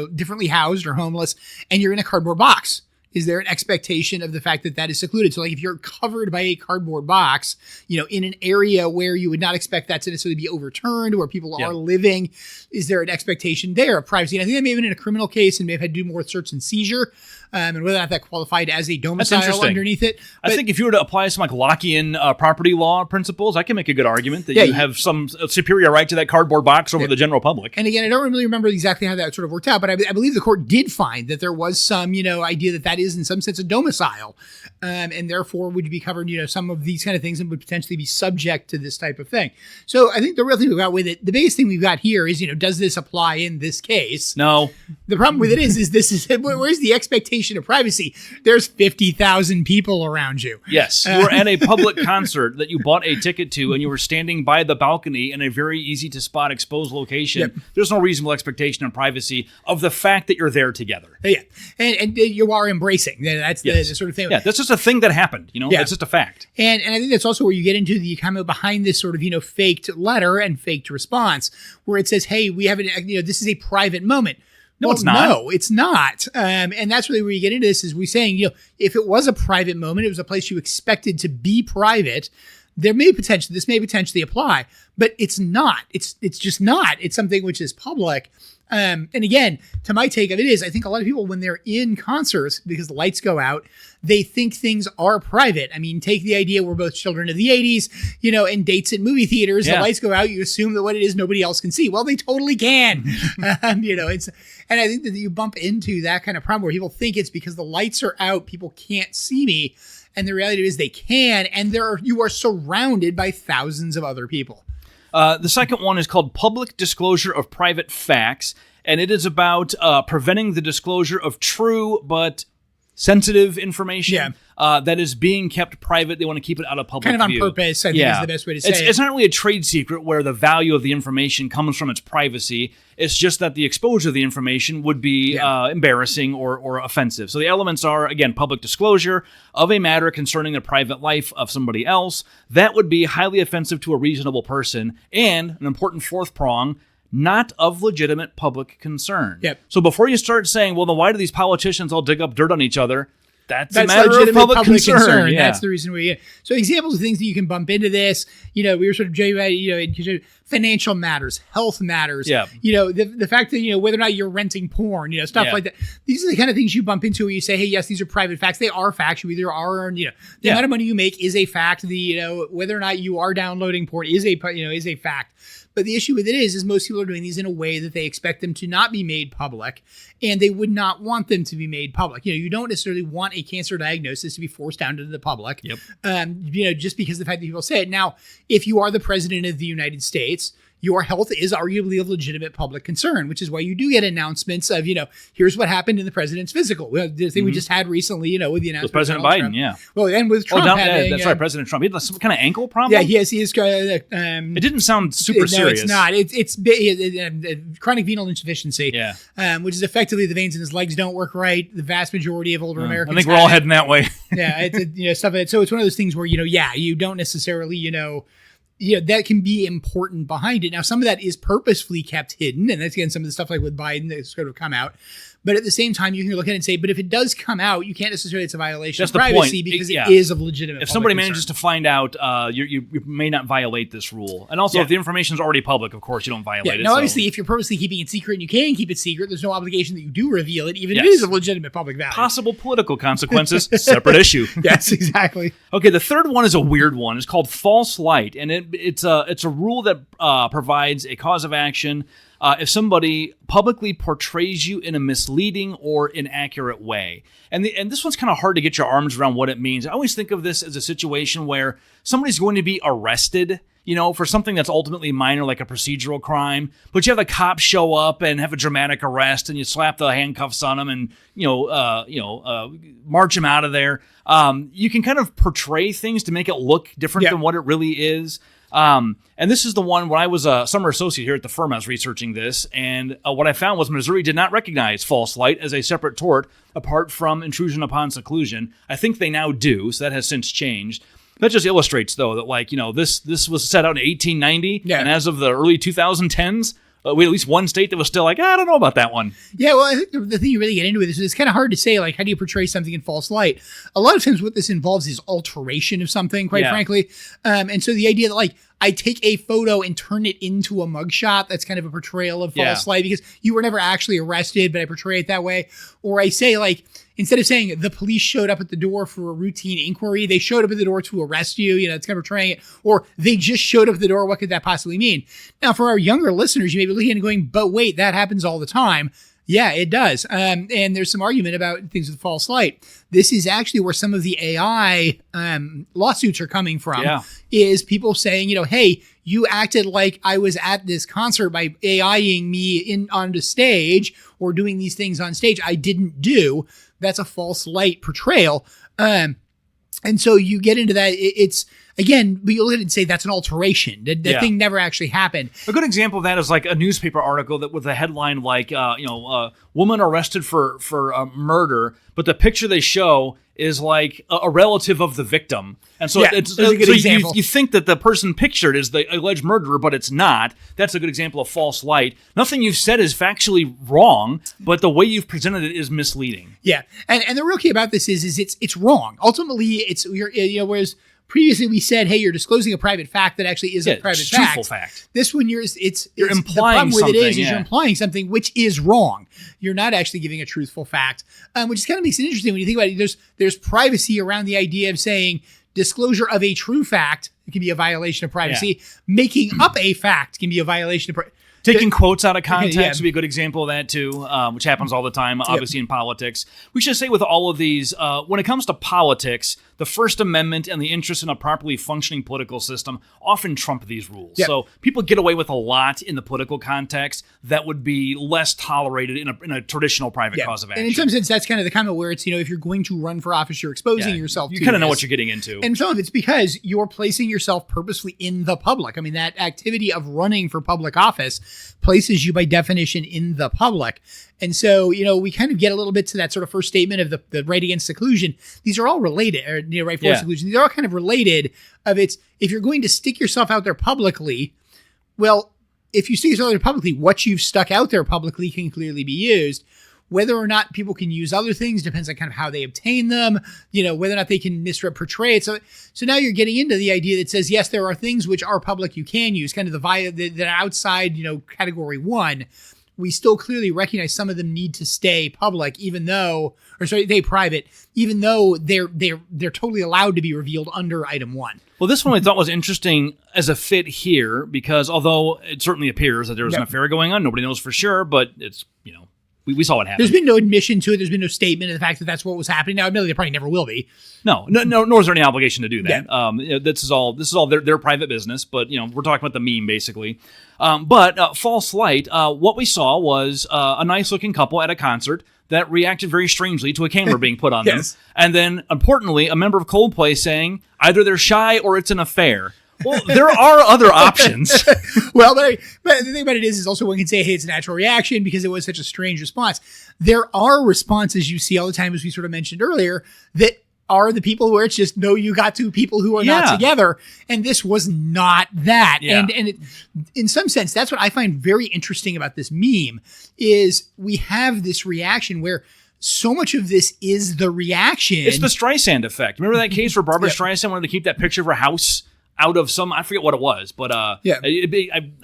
differently housed or homeless and you're in a cardboard box. Is there an expectation of the fact that that is secluded? So if you're covered by a cardboard box, in an area where you would not expect that to necessarily be overturned, where people are living, is there an expectation there of privacy? And I think that may have been in a criminal case and may have had to do more search and seizure, and whether or not that qualified as a domicile underneath it. But I think if you were to apply some Lockean property law principles, I can make a good argument that you have some superior right to that cardboard box over the general public. And again, I don't really remember exactly how that sort of worked out, but I believe the court did find that there was some, idea that is in some sense a domicile, and therefore would be covered, some of these kind of things and would potentially be subject to this type of thing. So I think the real thing we've got with it, the biggest thing we've got here is, does this apply in this case? No. The problem with it is where's the expectation of privacy? There's 50,000 people around you. Yes. You were at a public concert that you bought a ticket to, and you were standing by the balcony in a very easy to spot exposed location. Yep. There's no reasonable expectation of privacy of the fact that you're there together. Yeah. And you are embracing. That's the sort of thing. Yeah, that's just a thing that happened, It's just a fact. And I think that's also where you get into the kind of behind this sort of, faked letter and faked response, where it says, hey, we have this is a private moment. No, it's not. No, it's not. And that's really where you get into this, is we saying, if it was a private moment, it was a place you expected to be private, this may potentially apply, but it's not. It's just not. It's something which is public. And again, to my take of it is, I think a lot of people, when they're in concerts, because the lights go out, they think things are private. I mean, take the idea we're both children of the 80s, and dates at movie theaters, the lights go out, you assume that what it is nobody else can see. Well, they totally can. And I think that you bump into that kind of problem where people think it's because the lights are out, people can't see me. And the reality is they can, and you are surrounded by thousands of other people. The second one is called Public Disclosure of Private Facts, and it is about preventing the disclosure of true but sensitive information that is being kept private. They want to keep it out of public view. Kind of on view. purpose, I think is the best way to say it. It's not really a trade secret where the value of the information comes from its privacy. It's just that the exposure of the information would be embarrassing or offensive. So the elements are, again, public disclosure of a matter concerning the private life of somebody else. That would be highly offensive to a reasonable person. And an important fourth prong, not of legitimate public concern. Yep. So before you start saying, well, then why do these politicians all dig up dirt on each other? That's a matter of public concern. Yeah. That's the reason we. So examples of things that you can bump into this. We were sort of financial matters, health matters. Yeah. The fact that, whether or not you're renting porn, stuff like that. These are the kind of things you bump into where you say, hey, yes, these are private facts. They are facts. You either are, the amount of money you make is a fact. Whether or not you are downloading porn is a fact. But the issue with it is most people are doing these in a way that they expect them to not be made public, and they would not want them to be made public. You don't necessarily want a cancer diagnosis to be forced down to the public. Yep. Just because of the fact that people say it. Now, if you are the president of the United States, your health is arguably of legitimate public concern, which is why you do get announcements of, here's what happened in the president's physical. Well, the thing we just had recently, with the announcement. With President Biden, Trump. Yeah. Well, and with Trump that's right, President Trump. He had some kind of ankle problem? Yeah, he has. It didn't sound super serious. No, it's not. It's chronic venal insufficiency, which is effectively the veins in his legs don't work right. The vast majority of older Americans I think we're all heading that way. Stuff like that. So it's one of those things where, you don't necessarily, that can be important behind it. Now, some of that is purposefully kept hidden, and that's, again, some of the stuff like with Biden that's going to come out. But at the same time, you can look at it and say, but if it does come out, you can't necessarily, it's a violation of privacy because it is of legitimate If somebody concern. manages to find out, you may not violate this rule. And also, if the information is already public, of course, you don't violate it. Now, obviously, if you're purposely keeping it secret and you can keep it secret, there's no obligation that you do reveal it, even if it is of legitimate public value. Possible political consequences, separate issue. Yes, exactly. Okay, the third one is a weird one. It's called false light, and it's a rule that provides a cause of action if somebody publicly portrays you in a misleading or inaccurate way. And this one's kind of hard to get your arms around what it means. I always think of this as a situation where somebody's going to be arrested, for something that's ultimately minor, like a procedural crime, but you have the cops show up and have a dramatic arrest, and you slap the handcuffs on them and, march them out of there. You can kind of portray things to make it look different than what it really is. And this is the one where I was a summer associate here at the firm. I was researching this, and what I found was Missouri did not recognize false light as a separate tort apart from intrusion upon seclusion. I think they now do, so that has since changed. That just illustrates, though, that this was set out in 1890, and as of the early 2010s, we had at least one state that was still like, I don't know about that one. Yeah, well, I think the thing you really get into with this is it's kind of hard to say, how do you portray something in false light? A lot of times what this involves is alteration of something, quite frankly. And so the idea that, I take a photo and turn it into a mugshot, that's kind of a portrayal of false light because you were never actually arrested, but I portray it that way. Or I say, instead of saying the police showed up at the door for a routine inquiry, they showed up at the door to arrest you. It's kind of portraying it. Or they just showed up at the door. What could that possibly mean? Now, for our younger listeners, you may be looking and going, but wait, that happens all the time. Yeah, it does. And there's some argument about things with false light. This is actually where some of the AI lawsuits are coming from, is people saying, hey, you acted like I was at this concert by AIing me on the stage or doing these things on stage. I didn't do. That's a false light portrayal. And so you get into that. It's, again, we look at it and say that's an alteration. That thing never actually happened. A good example of that is like a newspaper article that with a headline like, woman arrested for murder, but the picture they show is like a relative of the victim. And so it's a good example. You think that the person pictured is the alleged murderer, but it's not. That's a good example of false light. Nothing you've said is factually wrong, but the way you've presented it is misleading. Yeah. And the real key about this is it's wrong. Ultimately, whereas previously we said, hey, you're disclosing a private fact that actually is a private fact. Truthful fact. This one, you're implying the problem with something. It is you're implying something which is wrong. You're not actually giving a truthful fact, which kind of makes it interesting when you think about it. There's privacy around the idea of saying disclosure of a true fact can be a violation of privacy. Making up a fact can be a violation of privacy. Taking quotes out of context would be a good example of that too, which happens all the time, obviously in politics. We should say with all of these, when it comes to politics, the First Amendment and the interest in a properly functioning political system often trump these rules. So people get away with a lot in the political context that would be less tolerated in a traditional private cause of action. And in some sense, that's kind of the comment where it's, if you're going to run for office, you're exposing yourself to You kind of know what you're getting into. And some of it's because you're placing yourself purposely in the public. I mean, that activity of running for public office places you by definition in the public. And so, we kind of get a little bit to that sort of first statement of the right against seclusion. These are all related, or right for seclusion. These are all kind of related if you're going to stick yourself out there publicly, well, if you stick yourself out there publicly, what you've stuck out there publicly can clearly be used. Whether or not people can use other things depends on kind of how they obtain them, whether or not they can portray it. So now you're getting into the idea that says, yes, there are things which are public you can use, kind of the outside, category 1. We still clearly recognize some of them need to stay public, they private, even though they're totally allowed to be revealed under item 1. Well, this one I thought was interesting as a fit here because although it certainly appears that there was an affair going on, nobody knows for sure, but it's, we saw what happened. There's been no admission to it. There's been no statement of the fact that that's what was happening. Now, admittedly, there probably never will be. No, nor is there any obligation to do that. Yeah. This is all their private business, but we're talking about the meme basically. But false light. What we saw was a nice looking couple at a concert that reacted very strangely to a camera being put on them, and then importantly, a member of Coldplay saying either they're shy or it's an affair. Well, there are other options. Well, but the thing about it is also one can say, hey, it's a natural reaction because it was such a strange response. There are responses you see all the time, as we sort of mentioned earlier, that are the people where it's just, no, you got two people who are not together. And this was not that. Yeah. And it, in some sense, that's what I find very interesting about this meme is we have this reaction where so much of this is the reaction. It's the Streisand effect. Remember that case where Barbara Streisand wanted to keep that picture of her house out of I forget what it was, but I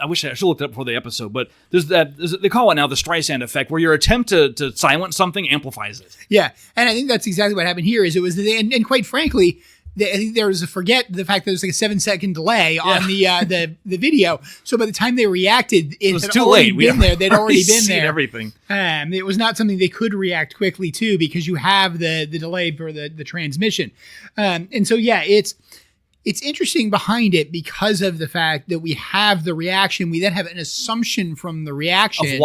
wish I should have looked it up before the episode, but they call it now the Streisand effect, where your attempt to silence something amplifies it. Yeah, and I think that's exactly what happened here. And quite frankly, I think there was the fact that there was like a 7-second delay on the video. So by the time they reacted, it was too late. They'd already been there. Everything. It was not something they could react quickly to because you have the delay for the transmission. And so it's interesting behind it because of the fact that we have the reaction. We then have an assumption from the reaction.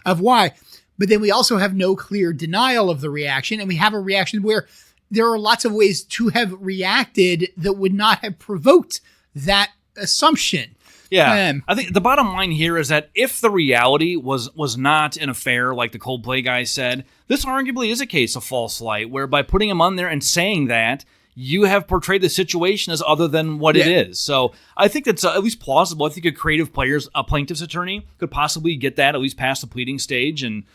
Of why. But then we also have no clear denial of the reaction. And we have a reaction where there are lots of ways to have reacted that would not have provoked that assumption. Yeah. I think the bottom line here is that if the reality was not an affair like the Coldplay guy said, this arguably is a case of false light, where by putting him on there and saying that, you have portrayed the situation as other than what it is. So I think that's at least plausible. I think a plaintiff's attorney could possibly get that at least past the pleading stage and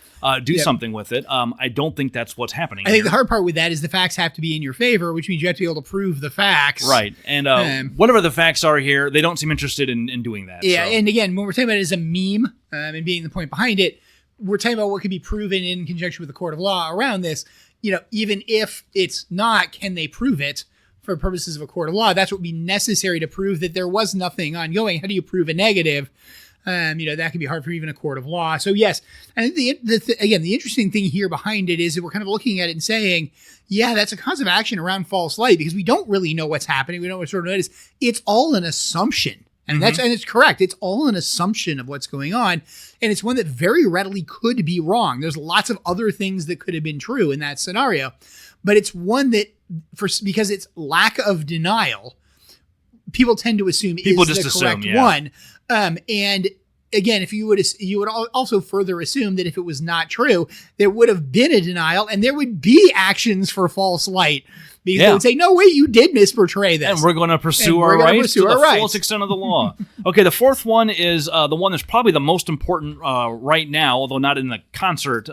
do something with it. I don't think that's what's happening. I think the hard part with that is the facts have to be in your favor, which means you have to be able to prove the facts. Right. And whatever the facts are here, they don't seem interested in doing that. Yeah. So. And again, when we're talking about it as a meme and being the point behind it, we're talking about what could be proven in conjunction with the court of law around this. Even if it's not, can they prove it for purposes of a court of law? That's what would be necessary to prove that there was nothing ongoing. How do you prove a negative? That could be hard for even a court of law. So yes, I think the interesting thing here behind it is that we're kind of looking at it and saying, yeah, that's a cause of action around false light because we don't really know what's happening. We don't know what sort of it is. It's all an assumption. And and it's correct. It's all an assumption of what's going on. And it's one that very readily could be wrong. There's lots of other things that could have been true in that scenario, but it's one that because it's lack of denial, people tend to assume is the correct one. And again, if you would also further assume that if it was not true, there would have been a denial and there would be actions for false light. Because they would say, no, wait, you did misportray this. And we're going to pursue our rights to the fullest extent of the law. Okay, the fourth one is the one that's probably the most important right now, although not in the concert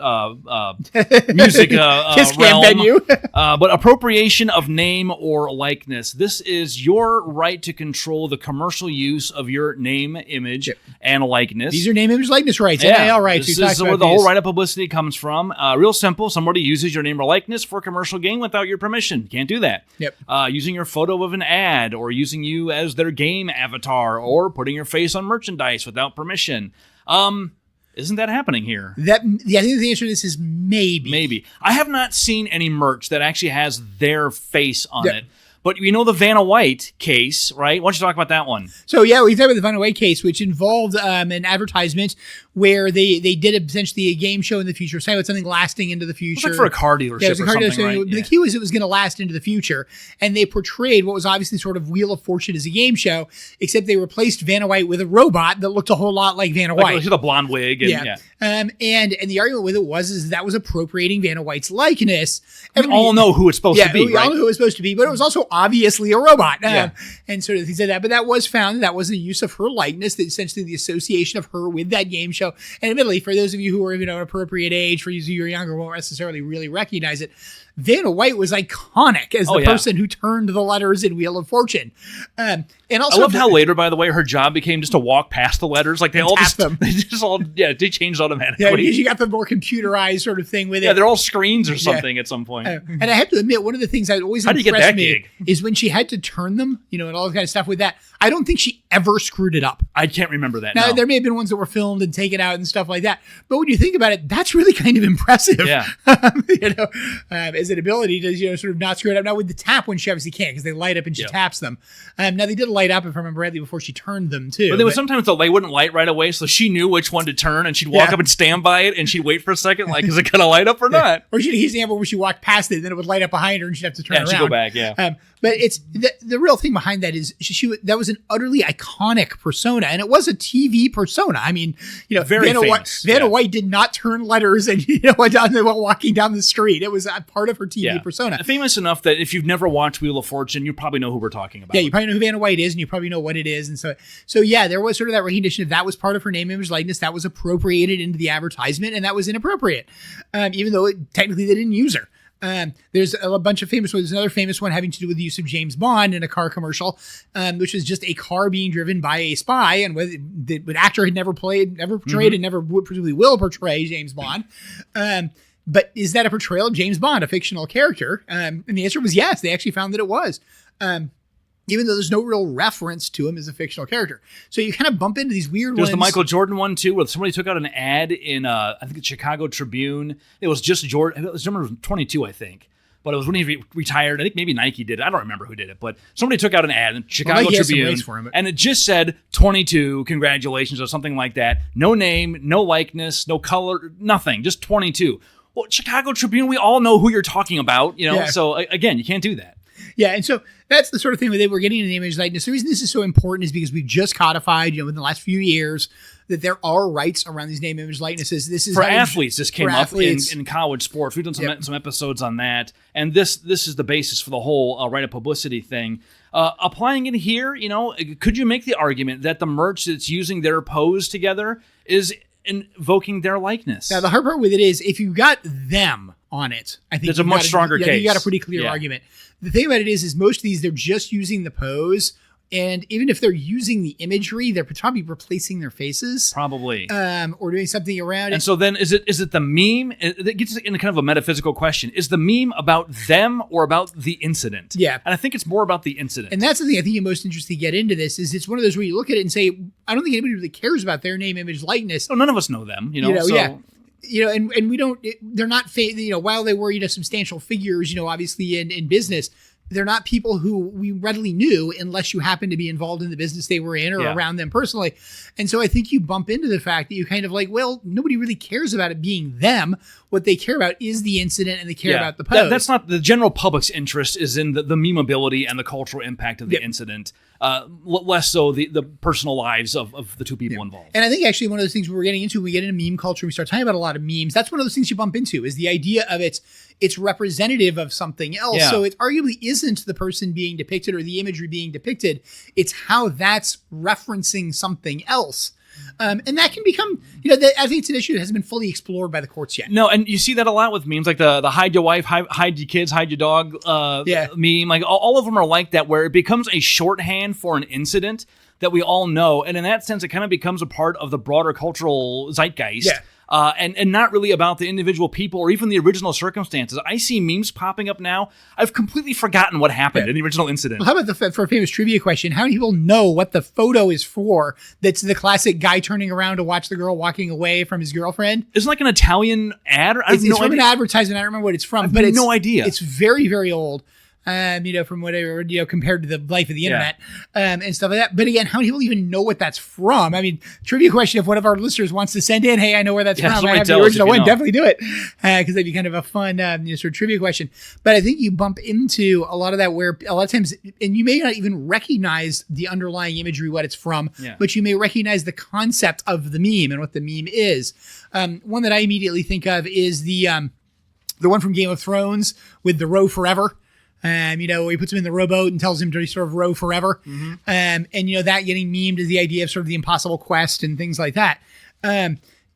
music realm. Venue. But appropriation of name or likeness. This is your right to control the commercial use of your name, image, and likeness. These are name, image, likeness rights, NIL rights. This is where the whole right of publicity comes from. Real simple. Somebody uses your name or likeness for commercial gain without your permission. Can't do that. Yep. Using your photo of an ad or using you as their game avatar or putting your face on merchandise without permission. Isn't that happening here? I think the answer to this is maybe. Maybe. I have not seen any merch that actually has their face on it. But the Vanna White case, right? Why don't you talk about that one? So, yeah, we talked about the Vanna White case, which involved an advertisement where they did essentially a game show in the future, so something lasting into the future. It was like for a car dealership or something, right? The key was it was going to last into the future, and they portrayed what was obviously sort of Wheel of Fortune as a game show, except they replaced Vanna White with a robot that looked a whole lot like Vanna White. With a blonde wig. And the argument with it was that was appropriating Vanna White's likeness. We all know who it's supposed to be, we all know who it's supposed to be, but it was also obviously a robot. And sort of things like that. But that was found that was the use of her likeness, that essentially the association of her with that game show show. And admittedly, for those of you who are, an appropriate age, for you who are younger, won't necessarily really recognize it. Vanna White was iconic as the person who turned the letters in Wheel of Fortune. And also, I love how later, by the way, her job became just to walk past the letters. Like they all just them. They changed automatically. Yeah, because you got the more computerized sort of thing with it. Yeah, they're all screens or something at some point. And I have to admit, one of the things that always impressed me is when she had to turn them, and all that kind of stuff with that. I don't think she ever screwed it up. I can't remember that. Now, there may have been ones that were filmed and taken out and stuff like that. But when you think about it, that's really kind of impressive. Yeah. As an ability to, sort of not screw it up. Now, with the tap one, she obviously can't because they light up and she taps them. Now, they did light up, if I remember rightly, before she turned them, too. But sometimes they wouldn't light right away, so she knew which one to turn, and she'd walk up and stand by it, and she'd wait for a second, like, is it going to light up or not? Or she'd example where she walked past it, and then it would light up behind her, and she'd have to turn around. She'd go back, but it's the real thing behind that is that was an utterly iconic persona, and it was a TV persona. I mean, very famous. Vanna White did not turn letters and while walking down the street. It was a part of her TV persona. Famous enough that if you've never watched Wheel of Fortune, you probably know who we're talking about. Yeah, you probably know who Vanna White is, and you probably know what it is, and so yeah, there was sort of that recognition of that was part of her name, image, likeness. That was appropriated into the advertisement, and that was inappropriate, even though technically they didn't use her. There's a bunch of famous ones. There's another famous one having to do with the use of James Bond in a car commercial, which was just a car being driven by a spy, and the actor had never portrayed, and never presumably will portray James Bond. But is that a portrayal of James Bond, a fictional character? And the answer was yes. They actually found that it was. Even though there's no real reference to him as a fictional character. So you kind of bump into these weird ones. There's the Michael Jordan one, too, where somebody took out an ad in, I think, the Chicago Tribune. It was just Jordan. It was number 22, I think. But it was when he retired. I think maybe Nike did it. I don't remember who did it. But somebody took out an ad in Chicago Tribune, and it just said 22, congratulations, or something like that. No name, no likeness, no color, nothing. Just 22. Well, Chicago Tribune, we all know who you're talking about. So, again, you can't do that. Yeah, and so that's the sort of thing where they were getting an image likeness. The reason this is so important is because we've just codified, in the last few years, that there are rights around these name, image, likenesses. This is for athletes. This came up in college sports. We've done some episodes on that, and this is the basis for the whole right of publicity thing. Applying it here, could you make the argument that the merch that's using their pose together is invoking their likeness? Now, the hard part with it is if you got them on it, I think there's a much stronger case. You got a pretty clear argument. The thing about it is most of these, they're just using the pose. And even if they're using the imagery, they're probably replacing their faces. Probably. Or doing something around it. And so then is it the meme? It gets into kind of a metaphysical question. Is the meme about them or about the incident? Yeah. And I think it's more about the incident. And that's the thing I think you're most interested to get into this is it's one of those where you look at it and say, I don't think anybody really cares about their name, image, likeness. Oh, none of us know them, Yeah. And we don't, they're not, while they were, substantial figures, obviously in business, they're not people who we readily knew unless you happen to be involved in the business they were in or around them personally. And so I think you bump into the fact that you kind of like, well, nobody really cares about it being them. What they care about is the incident and they care about the pose. That's not the general public's interest is in the memeability and the cultural impact of the incident. Less so the personal lives of the two people involved. And I think actually one of those things we're getting into, we get into meme culture, we start talking about a lot of memes. That's one of those things you bump into is the idea of it's representative of something else. Yeah. So it arguably isn't the person being depicted or the imagery being depicted. It's how that's referencing something else. And that can become, I think it's an issue that hasn't been fully explored by the courts yet. No, and you see that a lot with memes, like the hide your wife, hide your kids, hide your dog meme. Like all of them are like that, where it becomes a shorthand for an incident that we all know. And in that sense, it kind of becomes a part of the broader cultural zeitgeist. Yeah. And not really about the individual people or even the original circumstances. I see memes popping up now. I've completely forgotten what happened in the original incident. Well, how about for a famous trivia question? How many people know what the photo is for? That's the classic guy turning around to watch the girl walking away from his girlfriend. Isn't it like an Italian ad? It's from an advertisement. I don't remember what it's from. I have no idea. It's very, very old. From whatever, compared to the life of the internet, and stuff like that. But again, how many people even know what that's from? I mean, trivia question, if one of our listeners wants to send in, hey, I know where that's from. I have the original one. Definitely do it. Cause that'd be kind of a fun, sort of trivia question. But I think you bump into a lot of that where a lot of times, and you may not even recognize the underlying imagery, what it's from, but you may recognize the concept of the meme and what the meme is. One that I immediately think of is the one from Game of Thrones with the row forever. He puts him in the rowboat and tells him to sort of row forever. Mm-hmm. And that getting memed is the idea of sort of the impossible quest and things like that.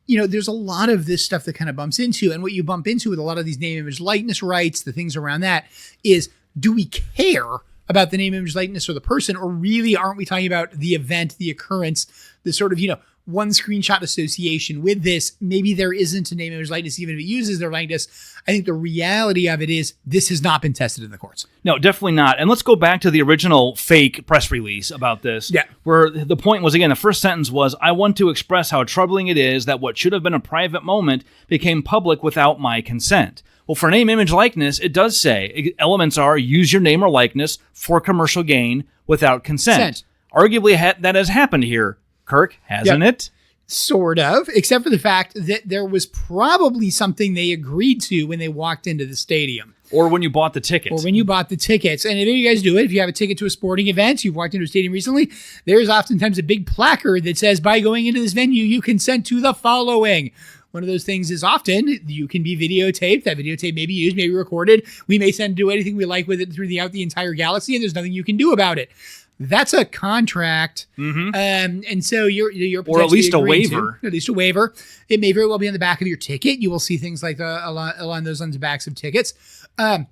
there's a lot of this stuff that kind of bumps into, and what you bump into with a lot of these name, image, likeness rights, the things around that is, do we care about the name, image, likeness, or the person, or really aren't we talking about the event, the occurrence, the sort of, one screenshot association with this? Maybe there isn't a name, image, likeness, even if it uses their likeness. I think the reality of it is this has not been tested in the courts. No, definitely not. And let's go back to the original fake press release about this, where the point was, again, the first sentence was, I want to express how troubling it is that what should have been a private moment became public without my consent. Well, for name, image, likeness, it does say elements are use your name or likeness for commercial gain without consent. Arguably, that has happened here, Kirk, hasn't it? Sort of, except for the fact that there was probably something they agreed to when they walked into the stadium. Or when you bought the tickets. And if you guys do it, if you have a ticket to a sporting event, you've walked into a stadium recently, there's oftentimes a big placard that says, by going into this venue, you consent to the following. One of those things is often you can be videotaped. That videotape may be used, may be recorded. We may send do anything we like with it throughout the entire galaxy, and there's nothing you can do about it. That's a contract, and so you're or at least a waiver. At least a waiver. It may very well be on the back of your ticket. You will see things like along those on the backs of tickets. And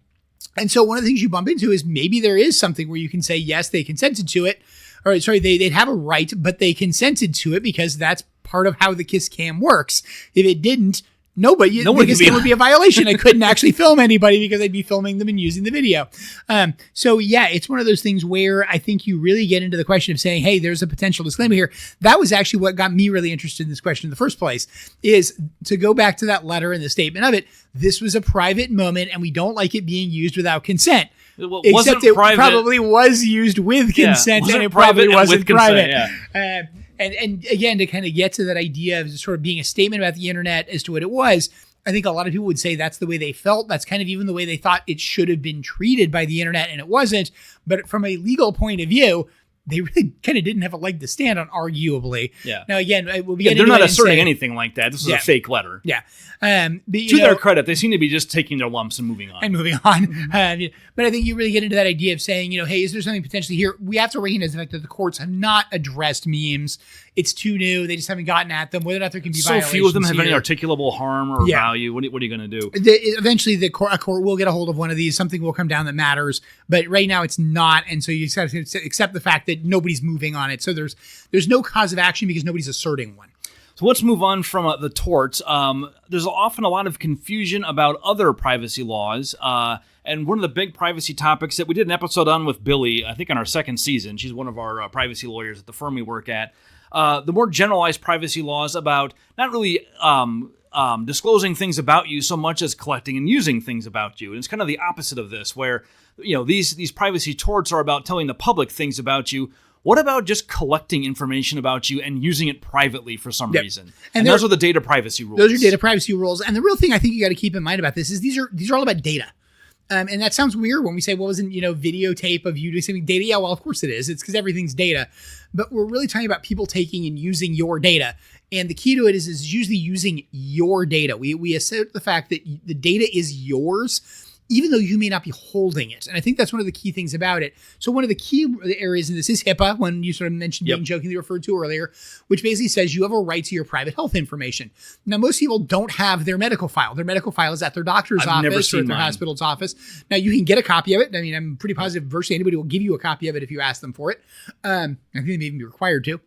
so one of the things you bump into is maybe there is something where you can say, yes, they consented to it. Or sorry, they'd have a right, but they consented to it because that's part of how the kiss cam works. If it didn't, the kiss cam would be a violation. I couldn't actually film anybody because I'd be filming them and using the video. So yeah, it's one of those things where I think you really get into the question of saying, hey, there's a potential disclaimer here. That was actually what got me really interested in this question in the first place, is to go back to that letter and the statement of it. This was a private moment and we don't like it being used without consent. Well, except it probably was used with consent, and it probably wasn't private. Consent, And again, to kind of get to that idea of sort of being a statement about the internet as to what it was, I think a lot of people would say that's the way they felt. That's kind of even the way they thought it should have been treated by the internet, and it wasn't. But from a legal point of view, they really kind of didn't have a leg to stand on, arguably. Yeah. Now, again, we'll be they're not asserting anything like that. This is a fake letter. Yeah. But, to their credit, they seem to be just taking their lumps and moving on. But I think you really get into that idea of saying, hey, is there something potentially here? We have to recognize the fact that the courts have not addressed memes. It's too new. They just haven't gotten at them. Whether or not there can be violations. So few of them have any articulable harm or value. What are you going to do? Eventually, a court will get a hold of one of these. Something will come down that matters. But right now, it's not. And so you have to accept the fact that nobody's moving on it. So there's no cause of action because nobody's asserting one. So let's move on from the torts. There's often a lot of confusion about other privacy laws. And one of the big privacy topics that we did an episode on with Billy, I think on our second season, she's one of our privacy lawyers at the firm we work at, the more generalized privacy laws about not really disclosing things about you so much as collecting and using things about you. And it's kind of the opposite of this, where these privacy torts are about telling the public things about you. What about just collecting information about you and using it privately for some reason? And those are the data privacy rules. Those are data privacy rules. And the real thing I think you got to keep in mind about this is these are all about data. And that sounds weird when we say, well, isn't, videotape of you doing something data? Yeah, well, of course it is. It's because everything's data. But we're really talking about people taking and using your data. And the key to it is usually using your data. We assert the fact that the data is yours, even though you may not be holding it. And I think that's one of the key things about it. So one of the key areas in this is HIPAA, when you sort of mentioned being jokingly referred to earlier, which basically says you have a right to your private health information. Now, most people don't have their medical file. Their medical file is at their doctor's office or at their hospital's office. Now, you can get a copy of it. I mean, I'm pretty positive virtually anybody will give you a copy of it if you ask them for it. I think they may even be required to.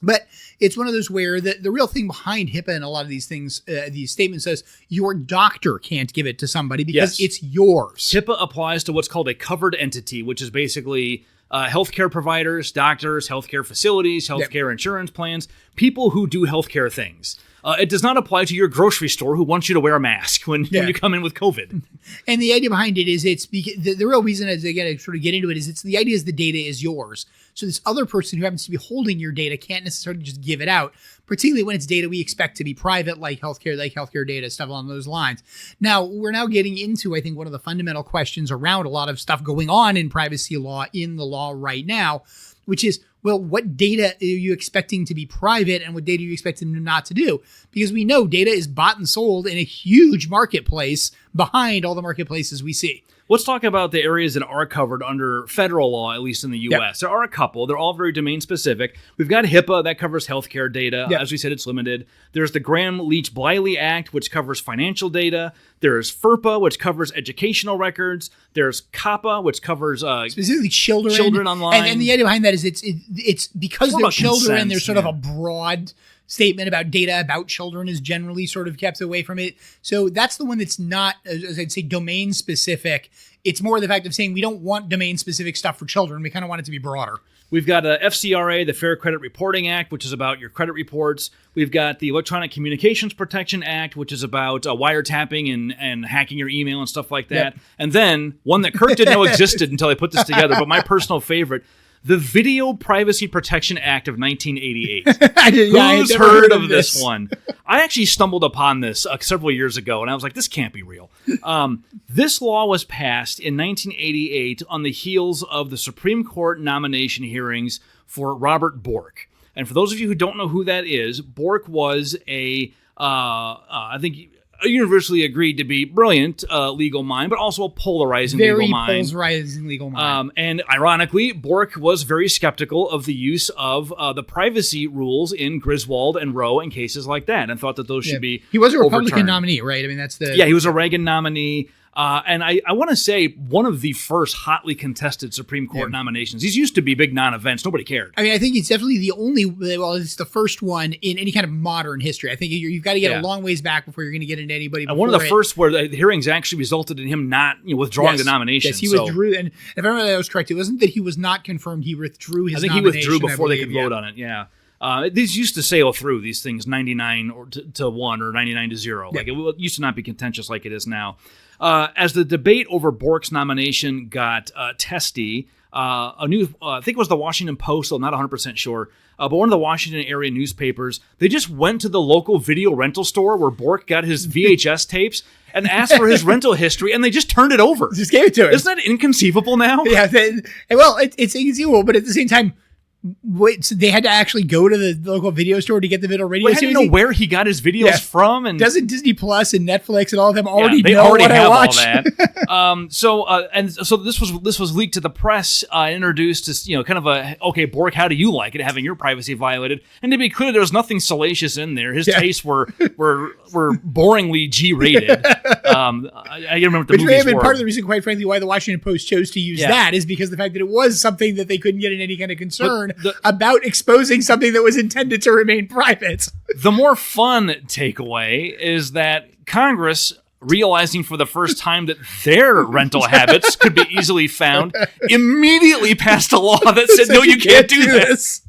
But it's one of those where the real thing behind HIPAA and a lot of these things, these statements says your doctor can't give it to somebody because it's yours. HIPAA applies to what's called a covered entity, which is basically healthcare providers, doctors, healthcare facilities, healthcare insurance plans, people who do healthcare things. It does not apply to your grocery store who wants you to wear a mask when you come in with COVID. And the idea behind it is the real reason, as again, I sort of get into it, is the idea is the data is yours. So this other person who happens to be holding your data can't necessarily just give it out, particularly when it's data we expect to be private, like healthcare data, stuff along those lines. Now, we're now getting into, I think, one of the fundamental questions around a lot of stuff going on in privacy law, in the law right now, which is, well, what data are you expecting to be private and what data are you expecting them not to do? Because we know data is bought and sold in a huge marketplace behind all the marketplaces we see. Let's talk about the areas that are covered under federal law, at least in the U.S. Yep. There are a couple. They're all very domain-specific. We've got HIPAA that covers healthcare data. Yep. As we said, it's limited. There's the Graham-Leach-Bliley Act, which covers financial data. There's FERPA, which covers educational records. There's COPPA, which covers specifically children online. And the idea behind that is it's because they're children, consent, there's sort of a broad statement about data about children is generally sort of kept away from it. So that's the one that's not, as I'd say, domain specific. It's more the fact of saying we don't want domain specific stuff for children. We kind of want it to be broader. We've got FCRA, the Fair Credit Reporting Act, which is about your credit reports. We've got the Electronic Communications Protection Act, which is about wiretapping and hacking your email and stuff like that. Yep. And then one that Kirk didn't know existed until I put this together, but my personal favorite, the Video Privacy Protection Act of 1988. Who's heard of this one? I actually stumbled upon this several years ago, and I was like, this can't be real. This law was passed in 1988 on the heels of the Supreme Court nomination hearings for Robert Bork. And for those of you who don't know who that is, Bork was I think, a universally agreed to be brilliant legal mind, but also a polarizing legal mind. Very polarizing legal mind. And ironically, Bork was very skeptical of the use of the privacy rules in Griswold and Roe and cases like that, and thought that those should be He was a Republican nominee, right? I mean, that's the... Yeah, he was a Reagan nominee. And I want to say one of the first hotly contested Supreme Court nominations. These used to be big non-events. Nobody cared. I mean, I think it's definitely the only, well, it's the first one in any kind of modern history. I think you've got to get a long ways back before you're going to get into anybody before. And one of the first where the hearings actually resulted in him not withdrawing the nomination. Yes, he withdrew. And if I remember that was correct, it wasn't that he was not confirmed. He withdrew his nomination. I think he withdrew before they could vote on it, these used to sail through these things 99 to 1 or 99 to 0. Like it used to not be contentious like it is now. As the debate over Bork's nomination got testy, a new, I think it was the Washington Post, I'm not 100% sure, but one of the Washington area newspapers, they just went to the local video rental store where Bork got his VHS tapes and asked for his rental history, and they just turned it over. Just gave it to him. Isn't that inconceivable now? Yeah, well, it's inconceivable, but at the same time, wait, so they had to actually go to the local video store to get the video radio. Well, I didn't know where he got his videos from. And doesn't Disney Plus and Netflix and all of them already know what I watch? They already have all that. So this was leaked to the press, introduced as kind of okay, Bork, how do you like it having your privacy violated? And to be clear, there was nothing salacious in there. His tastes were boringly G-rated. I remember the which may have been were. Part of the reason, quite frankly, why the Washington Post chose to use that is because the fact that it was something that they couldn't get in any kind of concern about exposing something that was intended to remain private. The more fun takeaway is that Congress, realizing for the first time that their rental habits could be easily found, immediately passed a law that said, no, you can't do this.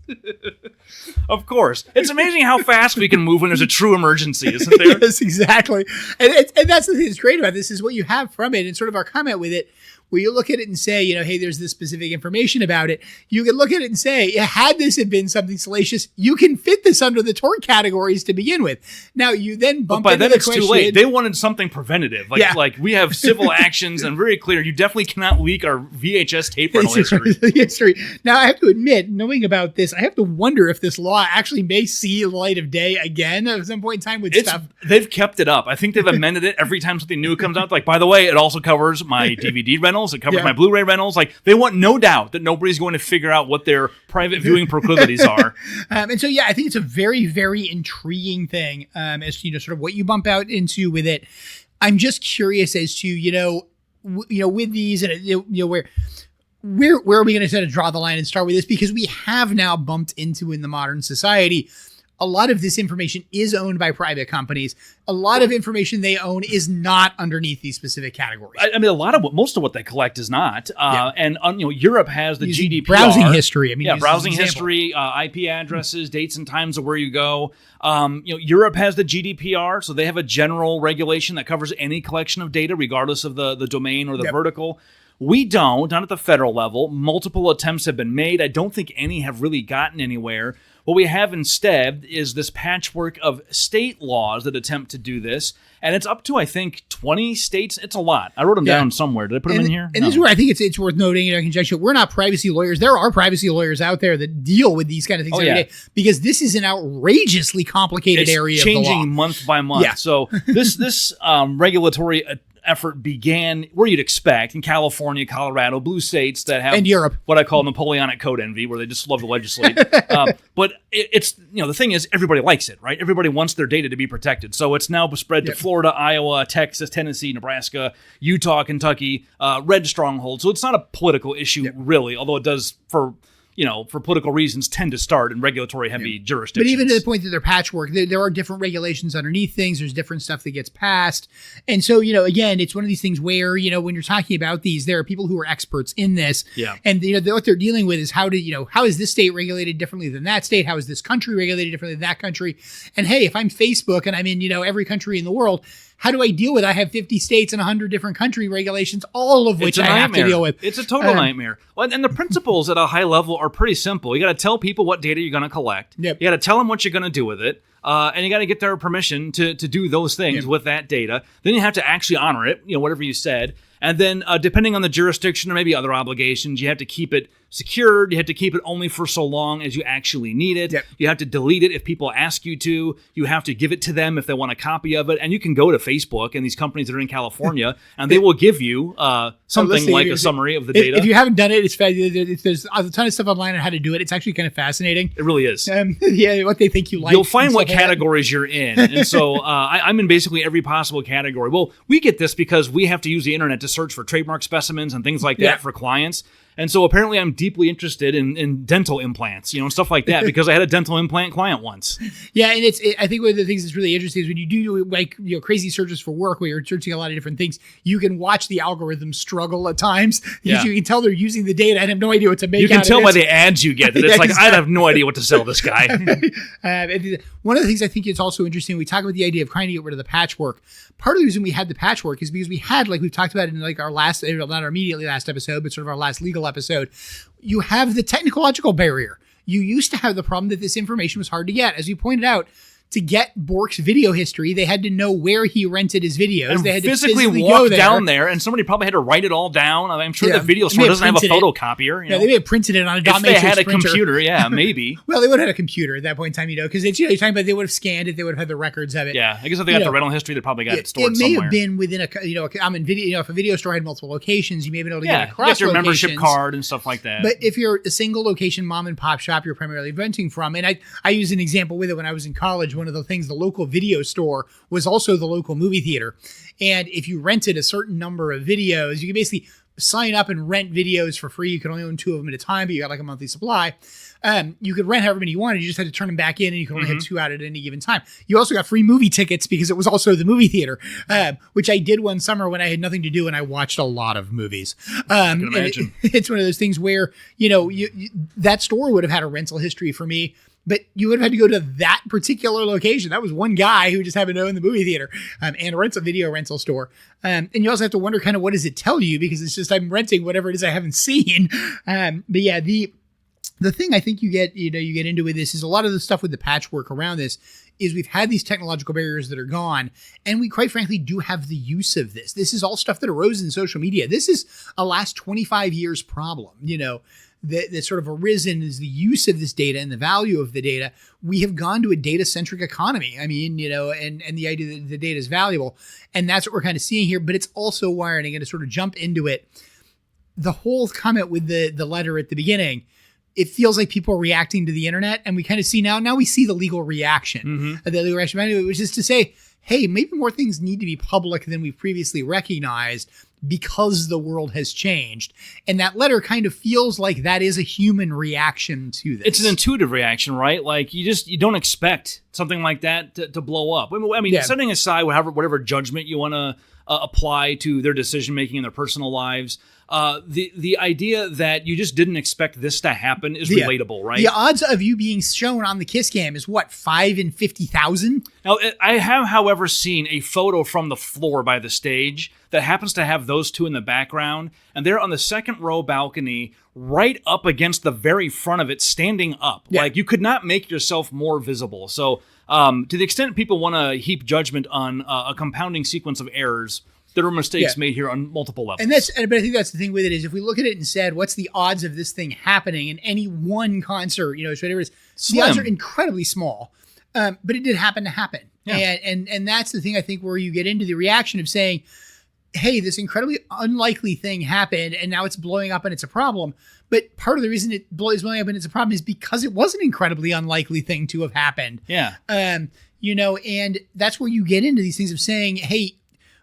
Of course. It's amazing how fast we can move when there's a true emergency, isn't there? Yes, exactly. And that's the thing that's great about this is what you have from it and sort of our comment with it, where you look at it and say, hey, there's this specific information about it. You can look at it and say, had this had been something salacious, you can fit this under the tort categories to begin with. Now, you then bump into the question. But by then it's too late. They wanted something preventative. Like we have civil actions and very clear, you definitely cannot leak our VHS tape rental history. Now, I have to admit, knowing about this, I have to wonder if this law actually may see the light of day again at some point in time with stuff. They've kept it up. I think they've amended it every time something new comes out. Like, by the way, it also covers my DVD rental. It covers my Blu-ray rentals. Like, they want no doubt that nobody's going to figure out what their private viewing proclivities are. And so, I think it's a very, very intriguing thing as to, sort of what you bump out into with it. I'm just curious as to, with these, and where are we going to sort of draw the line and start with this? Because we have now bumped into in the modern society, a lot of this information is owned by private companies. A lot of information they own is not underneath these specific categories. I mean, most of what they collect is not. And Europe has the GDPR. Browsing history. Browsing history, IP addresses, dates and times of where you go. Europe has the GDPR, so they have a general regulation that covers any collection of data, regardless of the domain or the vertical. We don't, not at the federal level. Multiple attempts have been made. I don't think any have really gotten anywhere. What we have instead is this patchwork of state laws that attempt to do this. And it's up to, I think, 20 states. It's a lot. I wrote them down somewhere. Did I put them in here? And this is where I think it's worth noting in conjunction. We're not privacy lawyers. There are privacy lawyers out there that deal with these kind of things every day, because this is an outrageously complicated area of the law. It's changing month by month. Yeah. So this regulatory effort began where you'd expect in California, Colorado, blue states that have and Europe, what I call Napoleonic code envy, where they just love to legislate. But it's the thing is, everybody likes it, right? Everybody wants their data to be protected. So it's now spread to Florida, Iowa, Texas, Tennessee, Nebraska, Utah, Kentucky, red stronghold. So it's not a political issue really, although it does for political reasons, tend to start in regulatory-heavy jurisdictions. But even to the point that they're patchwork, there are different regulations underneath things. There's different stuff that gets passed. And so, again, it's one of these things where, when you're talking about these, there are people who are experts in this. Yeah. And, what they're dealing with is how is this state regulated differently than that state? How is this country regulated differently than that country? And, hey, if I'm Facebook and I'm in, every country in the world, how do I deal with? I have 50 states and 100 different country regulations, all of which I have to deal with. It's a total nightmare. Well, and the principles at a high level are pretty simple. You got to tell people what data you're going to collect. Yep. You got to tell them what you're going to do with it. And you got to get their permission to do those things with that data. Then you have to actually honor it, whatever you said. And then depending on the jurisdiction or maybe other obligations, you have to keep it secured. You have to keep it only for so long as you actually need it. Yep. You have to delete it if people ask you to. You have to give it to them if they want a copy of it. And you can go to Facebook and these companies that are in California, and they will give you something like a summary of the data. If you haven't done it, there's a ton of stuff online on how to do it. It's actually kind of fascinating. It really is. What they think you like. You'll find what categories you're in. And so I'm in basically every possible category. Well, we get this because we have to use the internet to search for trademark specimens and things like that for clients. And so apparently I'm deeply interested in dental implants, and stuff like that, because I had a dental implant client once. Yeah, and I think one of the things that's really interesting is when you do crazy searches for work where you're searching a lot of different things, you can watch the algorithms struggle at times. Yeah. You can tell they're using the data and have no idea what to make. You can tell by the ads you get that it's like, I have no idea what to sell this guy. One of the things I think is also interesting, we talk about the idea of trying to get rid of the patchwork. Part of the reason we had the patchwork is because we had, like we've talked about in our last, not our immediately last episode, but sort of our last legal episode, you have the technological barrier. You used to have the problem that this information was hard to get. As you pointed out, to get Bork's video history, they had to know where he rented his videos. And they had physically to walk down there, and somebody probably had to write it all down. I'm sure the video store doesn't have a photocopier. They may have printed it on a dot If matrix they had a printer. computer, maybe. Well, they would have had a computer at that point in time, because it's you're talking about they would have scanned it, they would have had the records of it. Yeah, I guess if they got the rental history, they probably got it stored somewhere. It may have been within if a video store had multiple locations, you may have been able to get across get your locations. membership card and stuff like that. But if you're a single location mom and pop shop, you're primarily renting from, and I use an example with it when I was in college. One of the things, the local video store was also the local movie theater. And if you rented a certain number of videos, you could basically sign up and rent videos for free. You could only own 2 of them at a time, but you got like a monthly supply. You could rent however many you wanted. You just had to turn them back in, and you could only have 2 out at any given time. You also got free movie tickets because it was also the movie theater, which I did one summer when I had nothing to do and I watched a lot of movies. I can imagine. It's one of those things where, that store would have had a rental history for me, but you would have had to go to that particular location. That was one guy who just happened to own the movie theater and rents a video rental store. And you also have to wonder kind of what does it tell you, because it's just I'm renting whatever it is I haven't seen. But yeah, the thing I think you get into with this is a lot of the stuff with the patchwork around this is we've had these technological barriers that are gone, and we quite frankly do have the use of this. This is all stuff that arose in social media. This is a last 25 years problem, that sort of arisen is the use of this data and the value of the data. We have gone to a data-centric economy. I mean, and the idea that the data is valuable. And that's what we're kind of seeing here, but it's also wired. I'm going to sort of jump into it. The whole comment with the letter at the beginning, it feels like people are reacting to the internet, and we kind of see now we see the legal reaction. The legal reaction behind it, which is to say, hey, maybe more things need to be public than we've previously recognized, because the world has changed. And that letter kind of feels like that is a human reaction to this. It's an intuitive reaction, right? Like you don't expect something like that to blow up. I mean, setting aside whatever judgment you want to apply to their decision making in their personal lives. The idea that you just didn't expect this to happen is relatable, right? The odds of you being shown on the kiss cam is what, 5 in 50,000? Now, I have, however, seen a photo from the floor by the stage that happens to have those two in the background, and they're on the second row balcony right up against the very front of it, standing up. Yeah. Like, you could not make yourself more visible. So to the extent people want to heap judgment on a compounding sequence of errors, there are mistakes made here on multiple levels. But I think that's the thing with it is if we look at it and said, what's the odds of this thing happening in any one concert, whatever it is, the odds are incredibly small. But it did happen to happen. Yeah. And that's the thing, I think, where you get into the reaction of saying, hey, this incredibly unlikely thing happened and now it's blowing up and it's a problem. But part of the reason it is blowing up and it's a problem is because it was an incredibly unlikely thing to have happened. Yeah. And that's where you get into these things of saying, hey,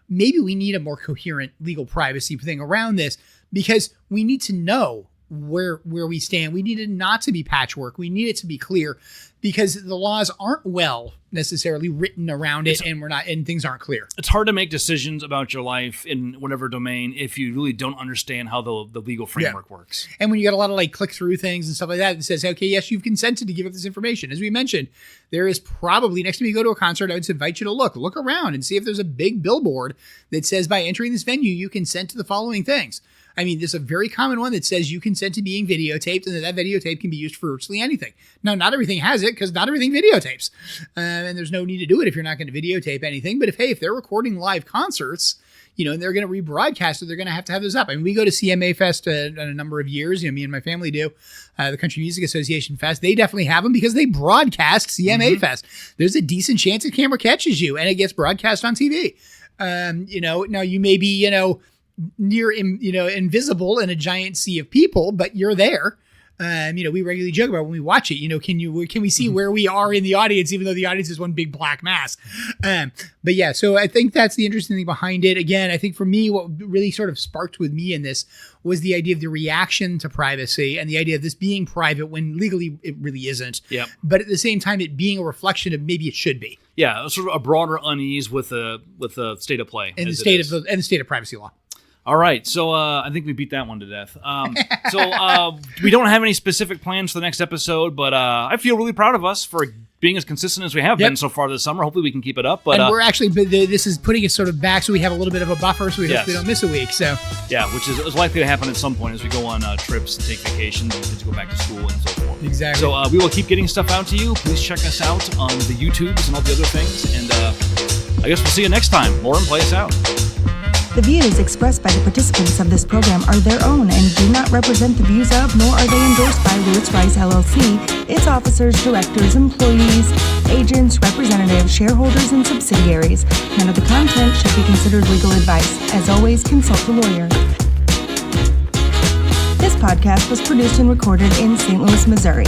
maybe we need a more coherent legal privacy thing around this because we need to know where we stand. We need it not to be patchwork. We need it to be clear because the laws aren't well necessarily written around it and things aren't clear. It's hard to make decisions about your life in whatever domain if you really don't understand how the legal framework works. And when you got a lot of click through things and stuff like that says, okay, yes, you've consented to give up this information. As we mentioned, there is probably, next time you go to a concert, I would invite you to look around and see if there's a big billboard that says by entering this venue, you consent to the following things. I mean, there's a very common one that says you consent to being videotaped and that videotape can be used for virtually anything. Now, not everything has it because not everything videotapes. And there's no need to do it if you're not going to videotape anything. But if they're recording live concerts, and they're going to rebroadcast it, they're going to have those up. I mean, we go to CMA Fest a number of years. Me and my family do. The Country Music Association Fest. They definitely have them because they broadcast CMA Fest. There's a decent chance a camera catches you and it gets broadcast on TV. Now you may be, near, invisible in a giant sea of people, but you're there. We regularly joke about when we watch it, can we see where we are in the audience, even though the audience is one big black mass. But yeah, so I think that's the interesting thing behind it. Again, I think for me, what really sort of sparked with me in this was the idea of the reaction to privacy and the idea of this being private when legally it really isn't. Yep. But at the same time, it being a reflection of maybe it should be. Yeah, sort of a broader unease with the state of play and the state of privacy law. All right, so I think we beat that one to death. We don't have any specific plans for the next episode, but I feel really proud of us for being as consistent as we have been so far this summer. Hopefully we can keep it up. But we're actually, this is putting us sort of back so we have a little bit of a buffer so we hope we don't miss a week. So yeah, which is likely to happen at some point as we go on trips and take vacations and kids go back to school and so forth. Exactly. So we will keep getting stuff out to you. Please check us out on the YouTubes and all the other things. And I guess we'll see you next time. Lauren, play us out. The views expressed by the participants of this program are their own and do not represent the views of, nor are they endorsed by Lewis Rice LLC, its officers, directors, employees, agents, representatives, shareholders, and subsidiaries. None of the content should be considered legal advice. As always, consult a lawyer. This podcast was produced and recorded in St. Louis, Missouri.